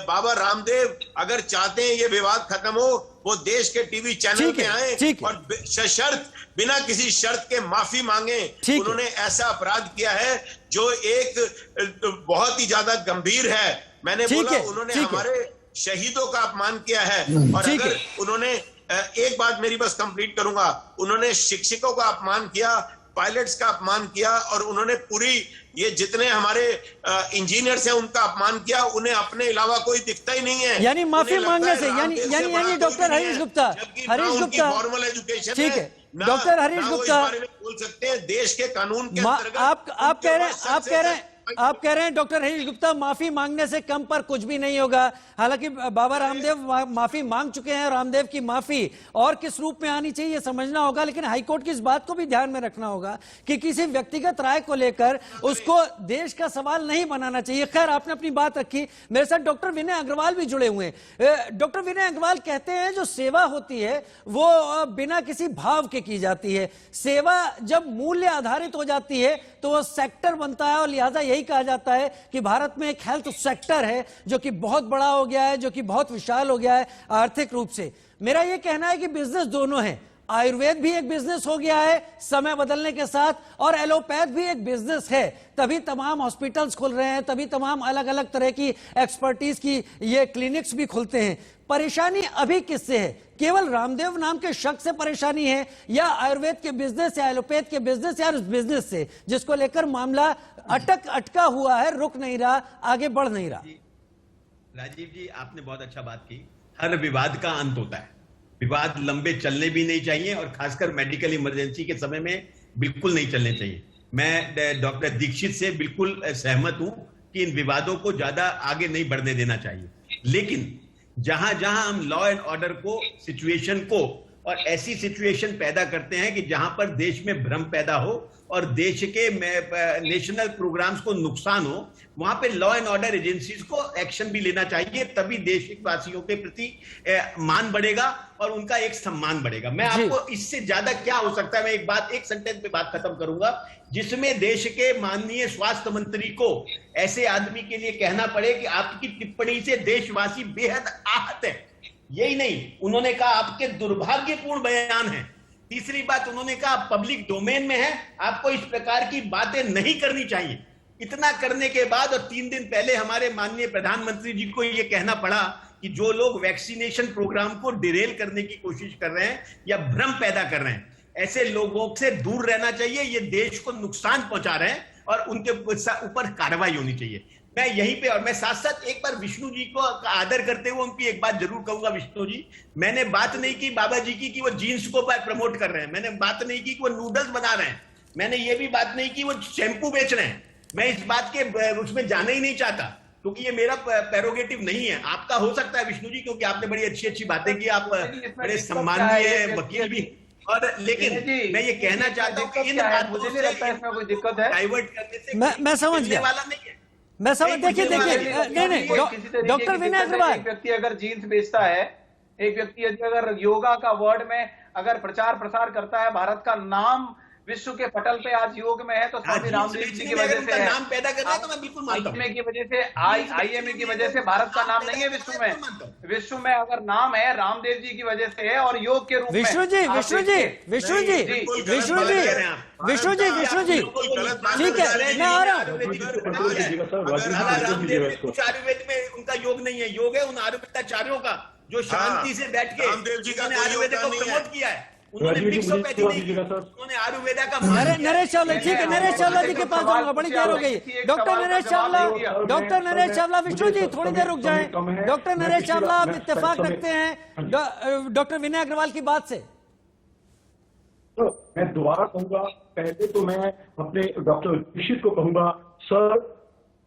बाबा रामदेव अगर चाहते हैं ये विवाद खत्म हो, वो देश के टीवी चैनल पे आए और सशर्त बिना किसी शर्त के माफी मांगे। उन्होंने ऐसा अपराध किया है जो एक बहुत ही ज्यादा गंभीर है। मैंने बोला उन्होंने हमारे शहीदों का अपमान किया है। और अगर उन्होंने एक बात मेरी बस कंप्लीट करूंगा, उन्होंने शिक्षकों का अपमान किया, पायलट्स का अपमान किया और उन्होंने पूरी ये जितने हमारे इंजीनियर्स हैं उनका अपमान किया। उन्हें अपने अलावा कोई दिखता ही नहीं है। यानी माफी मांगने से यानी doctor Harish Gupta formal education ठीक है, डॉक्टर हरीश गुप्ता बोल सकते हैं देश के कानून के अंतर्गत। आप कह रहे हैं डॉक्टर हरीश गुप्ता माफी मांगने से कम पर कुछ भी नहीं होगा। हालांकि बाबा रामदेव माफी मांग चुके हैं। रामदेव की माफी और किस रूप में आनी चाहिए समझना होगा, लेकिन हाईकोर्ट की इस बात को भी ध्यान में रखना होगा कि किसी व्यक्तिगत राय को लेकर उसको देश का सवाल नहीं बनाना चाहिए। खैर, आपने अपनी बात रखी। मेरे साथ डॉक्टर विनय अग्रवाल भी जुड़े हुए हैं। डॉक्टर विनय अग्रवाल कहते हैं जो सेवा होती है वो बिना किसी भाव के की जाती है। सेवा जब मूल्य आधारित हो जाती है तो वो सेक्टर बनता है और लिहाजा यही कहा जाता है कि भारत में एक हेल्थ सेक्टर है जो कि बहुत बड़ा हो गया है, जो कि बहुत विशाल हो गया है आर्थिक रूप से। मेरा यह कहना है कि बिजनेस दोनों है। आयुर्वेद भी एक बिजनेस हो गया है समय बदलने के साथ, और एलोपैथ भी एक बिजनेस है। तभी तमाम हॉस्पिटल्स खुल रहे हैं, तभी तमाम अलग अलग तरह की एक्सपर्टीज की ये क्लिनिक्स भी खुलते हैं। परेशानी अभी किससे है? केवल रामदेव नाम के शख्स से परेशानी है, या आयुर्वेद के बिजनेस या एलोपैथ के बिजनेस या उस बिजनेस से जिसको लेकर मामला अटका हुआ है, रुक नहीं रहा, आगे बढ़ नहीं रहा? राजीव जी, आपने बहुत अच्छा बात की। हर विवाद का अंत होता है। विवाद लंबे चलने भी नहीं चाहिए और खासकर मेडिकल इमरजेंसी के समय में बिल्कुल नहीं चलने चाहिए। मैं डॉक्टर दीक्षित से बिल्कुल सहमत हूं कि इन विवादों को ज्यादा आगे नहीं बढ़ने देना चाहिए। लेकिन जहां जहां हम लॉ एंड ऑर्डर को, सिचुएशन को, और ऐसी सिचुएशन पैदा करते हैं कि जहां पर देश में भ्रम पैदा हो और देश के नेशनल प्रोग्राम्स को नुकसान हो, वहां पे लॉ एंड ऑर्डर एजेंसीज को एक्शन भी लेना चाहिए। तभी देशवासियों के प्रति मान बढ़ेगा और उनका एक सम्मान बढ़ेगा। मैं आपको इससे ज्यादा क्या हो सकता है, मैं एक सेंटेंस पे बात खत्म करूंगा, जिसमें देश के माननीय स्वास्थ्य मंत्री को ऐसे आदमी के लिए कहना पड़े कि आपकी टिप्पणी से देशवासी बेहद आहत है। यही नहीं, उन्होंने कहा आपके दुर्भाग्यपूर्ण बयान है। तीसरी बात उन्होंने कहा पब्लिक डोमेन में है, आपको इस प्रकार की बातें नहीं करनी चाहिए। इतना करने के बाद और 3 दिन पहले हमारे माननीय प्रधानमंत्री जी को यह कहना पड़ा कि कि जो लोग वैक्सीनेशन प्रोग्राम को डिरेल करने की कोशिश कर रहे हैं या भ्रम पैदा कर रहे हैं, ऐसे लोगों से दूर रहना चाहिए। ये देश को नुकसान पहुंचा रहे हैं और उनके ऊपर कार्रवाई होनी चाहिए। मैं यहीं पे, और मैं साथ साथ एक बार विष्णु जी को आदर करते हुए उनकी एक बात जरूर कहूंगा। विष्णु जी, मैंने बात नहीं की बाबा जी की कि वो जीन्स को प्रमोट कर रहे हैं, मैंने बात नहीं की कि वो नूडल्स बना रहे हैं, मैंने ये भी बात नहीं की वो शैम्पू बेच रहे हैं। मैं इस बात के उसमें जाना ही नहीं चाहता, क्योंकि ये मेरा प्रेरोगेटिव नहीं है। आपका हो सकता है विष्णु जी, क्योंकि आपने बड़ी अच्छी अच्छी बातें की, आप बड़े सम्माननीय वकील भी, और लेकिन मैं ये कहना चाहता हूँ कि इन बातों से कोई दिक्कत है डाइवर्ट करने से मैं समझ गया वाला नहीं है। मैं समझ, देखिए नहीं, डॉक्टर विनय अग्रवाल, एक व्यक्ति अगर जीन्स बेचता है, एक व्यक्ति अगर योगा का वर्ड में अगर प्रचार प्रसार करता है, भारत का नाम विश्व के पटल पे आज योग में है, तो स्वामी रामदेव जी की वजह से नाम पैदा कर रहे हैं, तो मैं बिल्कुल मानता हूं। आईएमए की वजह से, आईएमए की वजह से भारत का नाम नहीं है विश्व में। विश्व में अगर नाम है रामदेव जी की वजह से है, और योग के रूप में। विष्णु जी ठीक है, मैं आ रहा हूँ। कुछ आयुर्वेद में उनका योग नहीं है, योग है उन आयुर्वेदाचार्यों का जो शांति से बैठ के रामदेव जी का आयुर्वेद को प्रमोट किया है। उन्होंने मिक्सोपैथी नहीं की, उन्होंने आयुर्वेदा का नरेश चावला, ठीक है, नरेश चावला जी के पास जाऊंगा, बड़ी देर हो गई। डॉक्टर नरेश चावला, विष्णु जी थोड़ी देर रुक जाएं। डॉक्टर नरेश चावला, आप इत्तेफाक रखते हैं डॉक्टर विनय अग्रवाल की बात से? तो मैं दोबारा कहूंगा, पहले तो मैं अपने डॉक्टर दीक्षित को कहूंगा, सर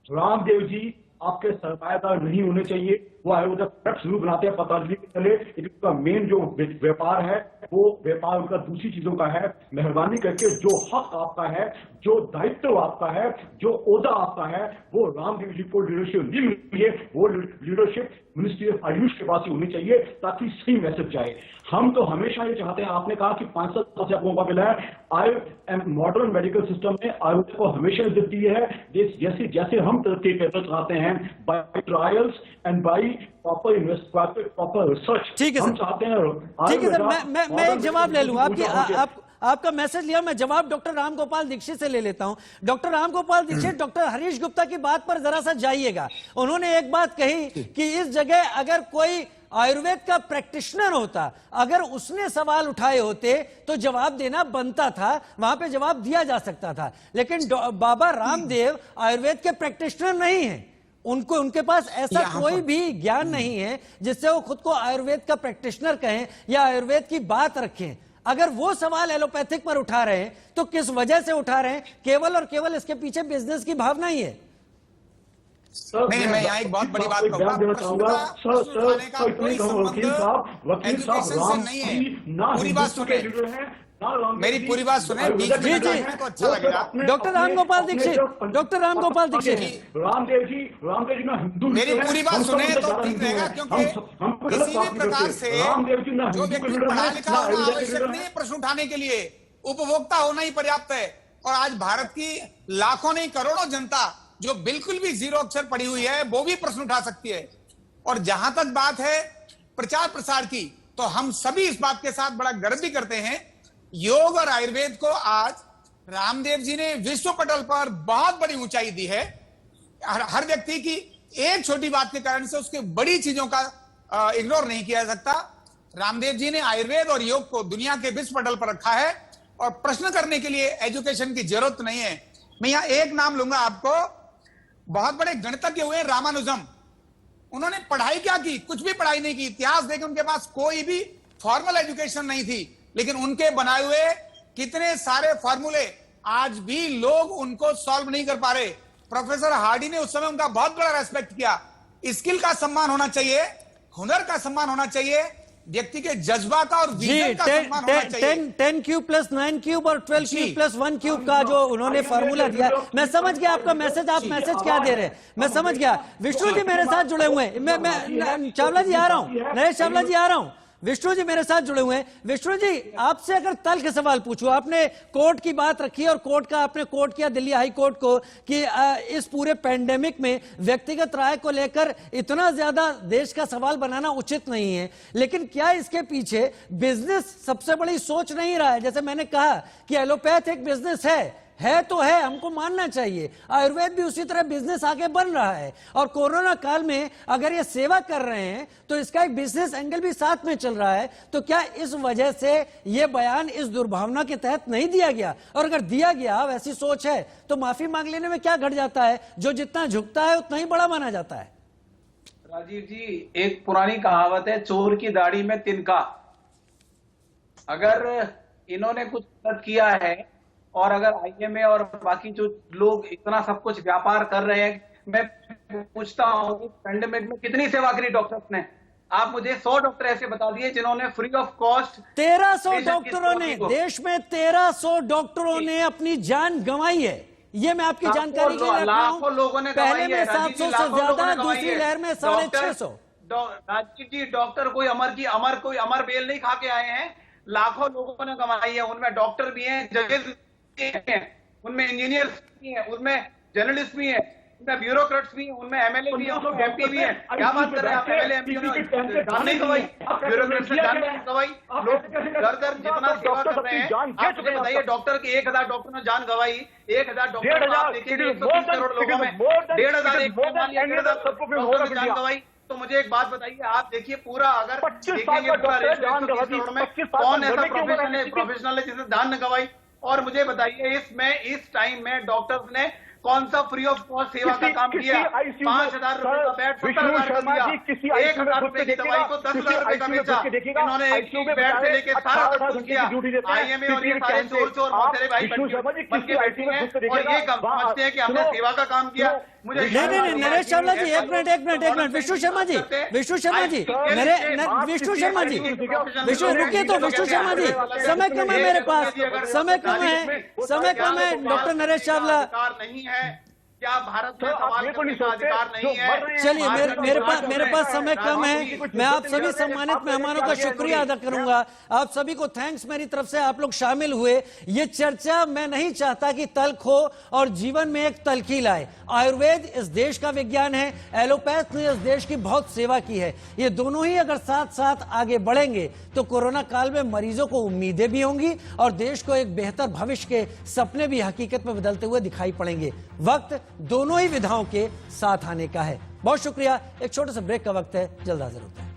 रामदेव जी आपके सरमायादार नहीं होने चाहिए। वो आयुर्वेदा प्रोडक्ट जरूर बनाते हैं पतंजलि के तले, लेकिन उनका मेन जो व्यापार है वो व्यापार उनका दूसरी चीजों का है। मेहरबानी करके जो हक आपका है, जो दायित्व आपका है, जो ओहदा आपका है, वो रामदेव जी को लीडरशिप नहीं मिली है, वो लीडरशिप मिनिस्ट्री ऑफ आयुष के पास ही होनी चाहिए, ताकि सही मैसेज जाए। हम तो हमेशा ये चाहते हैं, आपने कहा कि 5-7 साल से आपको मौका मिला है, मॉडर्न मेडिकल सिस्टम में आयुर्वेद को हमेशा इज्जत दी है। जैसे जैसे हम तरक्की करना चाहते हैं by trials and by proper research, ठीक है, हम चाहते हैं। ठीक है सर, मैं एक जवाब ले लूं आपका मैसेज लिया, मैं जवाब डॉक्टर रामगोपाल दीक्षित से ले लेता हूं। डॉक्टर रामगोपाल दीक्षित, डॉक्टर हरीश गुप्ता की बात पर जरा सा जाइएगा। उन्होंने एक बात कही कि इस जगह अगर कोई आयुर्वेद का प्रैक्टिशनर होता, अगर उसने सवाल उठाए होते तो जवाब देना बनता था, वहां पे जवाब दिया जा सकता था। लेकिन बाबा रामदेव आयुर्वेद के प्रैक्टिशनर नहीं है, उनके पास ऐसा कोई भी ज्ञान नहीं है जिससे वो खुद को आयुर्वेद का प्रैक्टिशनर कहें या आयुर्वेद की बात रखें। अगर वो सवाल एलोपैथिक पर उठा रहे हैं तो किस वजह से उठा रहे हैं? केवल और केवल इसके पीछे बिजनेस की भावना ही है। नहीं, मैं यहाँ एक बहुत बड़ी बात कहूंगा, पूरी बात सुने, मेरी पूरी बात सुने, बीच में को अच्छा लगेगा। डॉक्टर रामगोपाल दीक्षित, रामदेव जी ना हिंदू, मेरी पूरी बात सुने तो ठीक रहेगा, क्योंकि किसी भी प्रकार से जो व्यक्ति पढ़ा लिखा होना आवश्यक नहीं है प्रश्न उठाने के लिए, उपभोक्ता होना ही पर्याप्त है। और आज भारत की लाखों नहीं करोड़ों जनता जो बिल्कुल भी जीरो अक्षर पढ़ी हुई है, वो भी प्रश्न उठा सकती है। और जहां तक बात है प्रचार प्रसार की, तो हम सभी इस बात के साथ बड़ा गर्व भी करते हैं, योग और आयुर्वेद को आज रामदेव जी ने विश्व पटल पर बहुत बड़ी ऊंचाई दी है। हर व्यक्ति की एक छोटी बात के कारण से उसके बड़ी चीजों का इग्नोर नहीं किया जा सकता। रामदेव जी ने आयुर्वेद और योग को दुनिया के विश्व पटल पर रखा है, और प्रश्न करने के लिए एजुकेशन की जरूरत नहीं है। मैं यहां एक नाम लूंगा आपको, बहुत बड़े गणितज्ञ हुए रामानुजम। उन्होंने पढ़ाई क्या की? कुछ भी पढ़ाई नहीं की। इतिहास देखें, उनके पास कोई भी फॉर्मल एजुकेशन नहीं थी, लेकिन उनके बनाए हुए कितने सारे फॉर्मूले आज भी लोग उनको सॉल्व नहीं कर पा रहे। प्रोफेसर हार्डी ने उस समय उनका बहुत बड़ा रेस्पेक्ट किया। स्किल का सम्मान होना चाहिए, हुनर का सम्मान होना चाहिए, व्यक्ति के जज्बा का और विजन का सम्मान होना चाहिए। 10 क्यूब प्लस 9 क्यूब और 12 क्यूब प्लस 1 क्यूब का जो उन्होंने फार्मूला दिया, मैं समझ गया आपका मैसेज, आप मैसेज क्या दे रहे हैं, मैं समझ गया। विष्णु जी मेरे साथ जुड़े हुए हैं, मैं चावला जी आ रहा हूं, नरेश चावला जी आ रहा हूं, विष्णु जी मेरे साथ जुड़े हुए हैं। विष्णु जी, आपसे अगर तल के सवाल पूछूं, आपने कोर्ट की बात रखी और कोर्ट का आपने कोर्ट किया दिल्ली हाई कोर्ट को कि इस पूरे पैंडेमिक में व्यक्तिगत राय को लेकर इतना ज्यादा देश का सवाल बनाना उचित नहीं है, लेकिन क्या इसके पीछे बिजनेस सबसे बड़ी सोच नहीं रहा है? जैसे मैंने कहा कि एलोपैथ एक बिजनेस है, है तो है, हमको मानना चाहिए। आयुर्वेद भी उसी तरह बिजनेस आगे बन रहा है, और कोरोना काल में अगर ये सेवा कर रहे हैं तो इसका एक बिजनेस एंगल भी साथ में चल रहा है। तो क्या इस वजह से ये बयान इस दुर्भावना के तहत नहीं दिया गया? और अगर दिया गया, वैसी सोच है, तो माफी मांग लेने में क्या घट जाता है? जो जितना झुकता है उतना ही बड़ा माना जाता है। राजीव जी, एक पुरानी कहावत है, चोर की दाढ़ी में तिनका। अगर इन्होंने कुछ गलत किया है और अगर आईएमए और बाकी जो लोग इतना सब कुछ व्यापार कर रहे हैं, मैं पूछता हूं पेंडेमिक में कितनी सेवा करी डॉक्टर्स ने? आप मुझे 100 डॉक्टर ऐसे बता दिए जिन्होंने फ्री ऑफ कॉस्ट 1300 डॉक्टरों ने, देश में 1300 डॉक्टरों ने अपनी जान गंवाई है। ये मैं आपकी जानकारी के लिए रख रहा हूं। लाखों लोगों ने पहले में 700 से ज्यादा, दूसरी दूसरी लहर में 650। राजीव जी, डॉक्टर कोई अमर बेल नहीं खा के आए हैं, लाखों लोगों ने कमाई है। उनमें डॉक्टर भी हैं, जजेस भी हैं, उनमें इंजीनियर्स भी हैं, उनमें जर्नलिस्ट भी हैं, उनमें ब्यूरोक्रेट्स भी हैं, उनमें एमएलए भी हैं, उनमें एमपी भी हैं। क्या बात कर रहे हैं आप? एमएलए एमपी ने जान नहीं गवाई, ब्यूरोक्रेट्स ने जान नहीं गवाई। लोग दर जितना सेवा कर रहे हैं, आप मुझे बताइए, डॉक्टर के 1000 डॉक्टर ने जान गवाई। 1000 डॉक्टर आप देखेंगे 130 करोड़ लोगों में 1,500 जान गवाई। तो मुझे एक बात बताइए, आप देखिए पूरा अगर देखेंगे पूरा रेट 130 करोड़ में कौन ऐसा प्रोफेशनल है जिसने जान न गवाई? और मुझे बताइए, इस टाइम में डॉक्टर्स ने कौन सा फ्री ऑफ कॉस्ट सेवा का काम किया? 5,000 रुपए का बेड 70,000 का दिया, 1,000 रुपए की दवाई को 10,000 रुपए का बेचा। इन्होंने एक बेड से लेके सारा सब कुछ किया। आईएमए और ये सारे चोर मोहरे भाई बन के बैठे हैं और ये समझते हैं कि हमने सेवा का काम किया। मुझे नहीं, नरेश चावला जी, एक मिनट, विष्णु शर्मा जी, विष्णु शर्मा जी, रुकिए तो विष्णु शर्मा जी, समय कम है मेरे पास, समय कम है। डॉक्टर नरेश चावला, नहीं है क्या भारत में सवाल करने का अधिकार नहीं है? चलिए, मेरे पास समय कम है। मैं आप सभी सम्मानित मेहमानों का शुक्रिया अदा करूंगा। आप सभी को थैंक्स मेरी तरफ से, आप लोग शामिल हुए। ये चर्चा मैं नहीं चाहता कि तल्ख हो और जीवन में एक तल्खी लाए। आयुर्वेद इस देश का विज्ञान है, एलोपैथ ने इस देश की बहुत सेवा की है। ये दोनों ही अगर साथ साथ आगे बढ़ेंगे तो कोरोना काल में मरीजों को उम्मीदें भी होंगी और देश को एक बेहतर भविष्य के सपने भी हकीकत में बदलते हुए दिखाई पड़ेंगे। वक्त दोनों ही विधाओं के साथ आने का है। बहुत शुक्रिया। एक छोटे से ब्रेक का वक्त है, जल्द हाजिर होते हैं।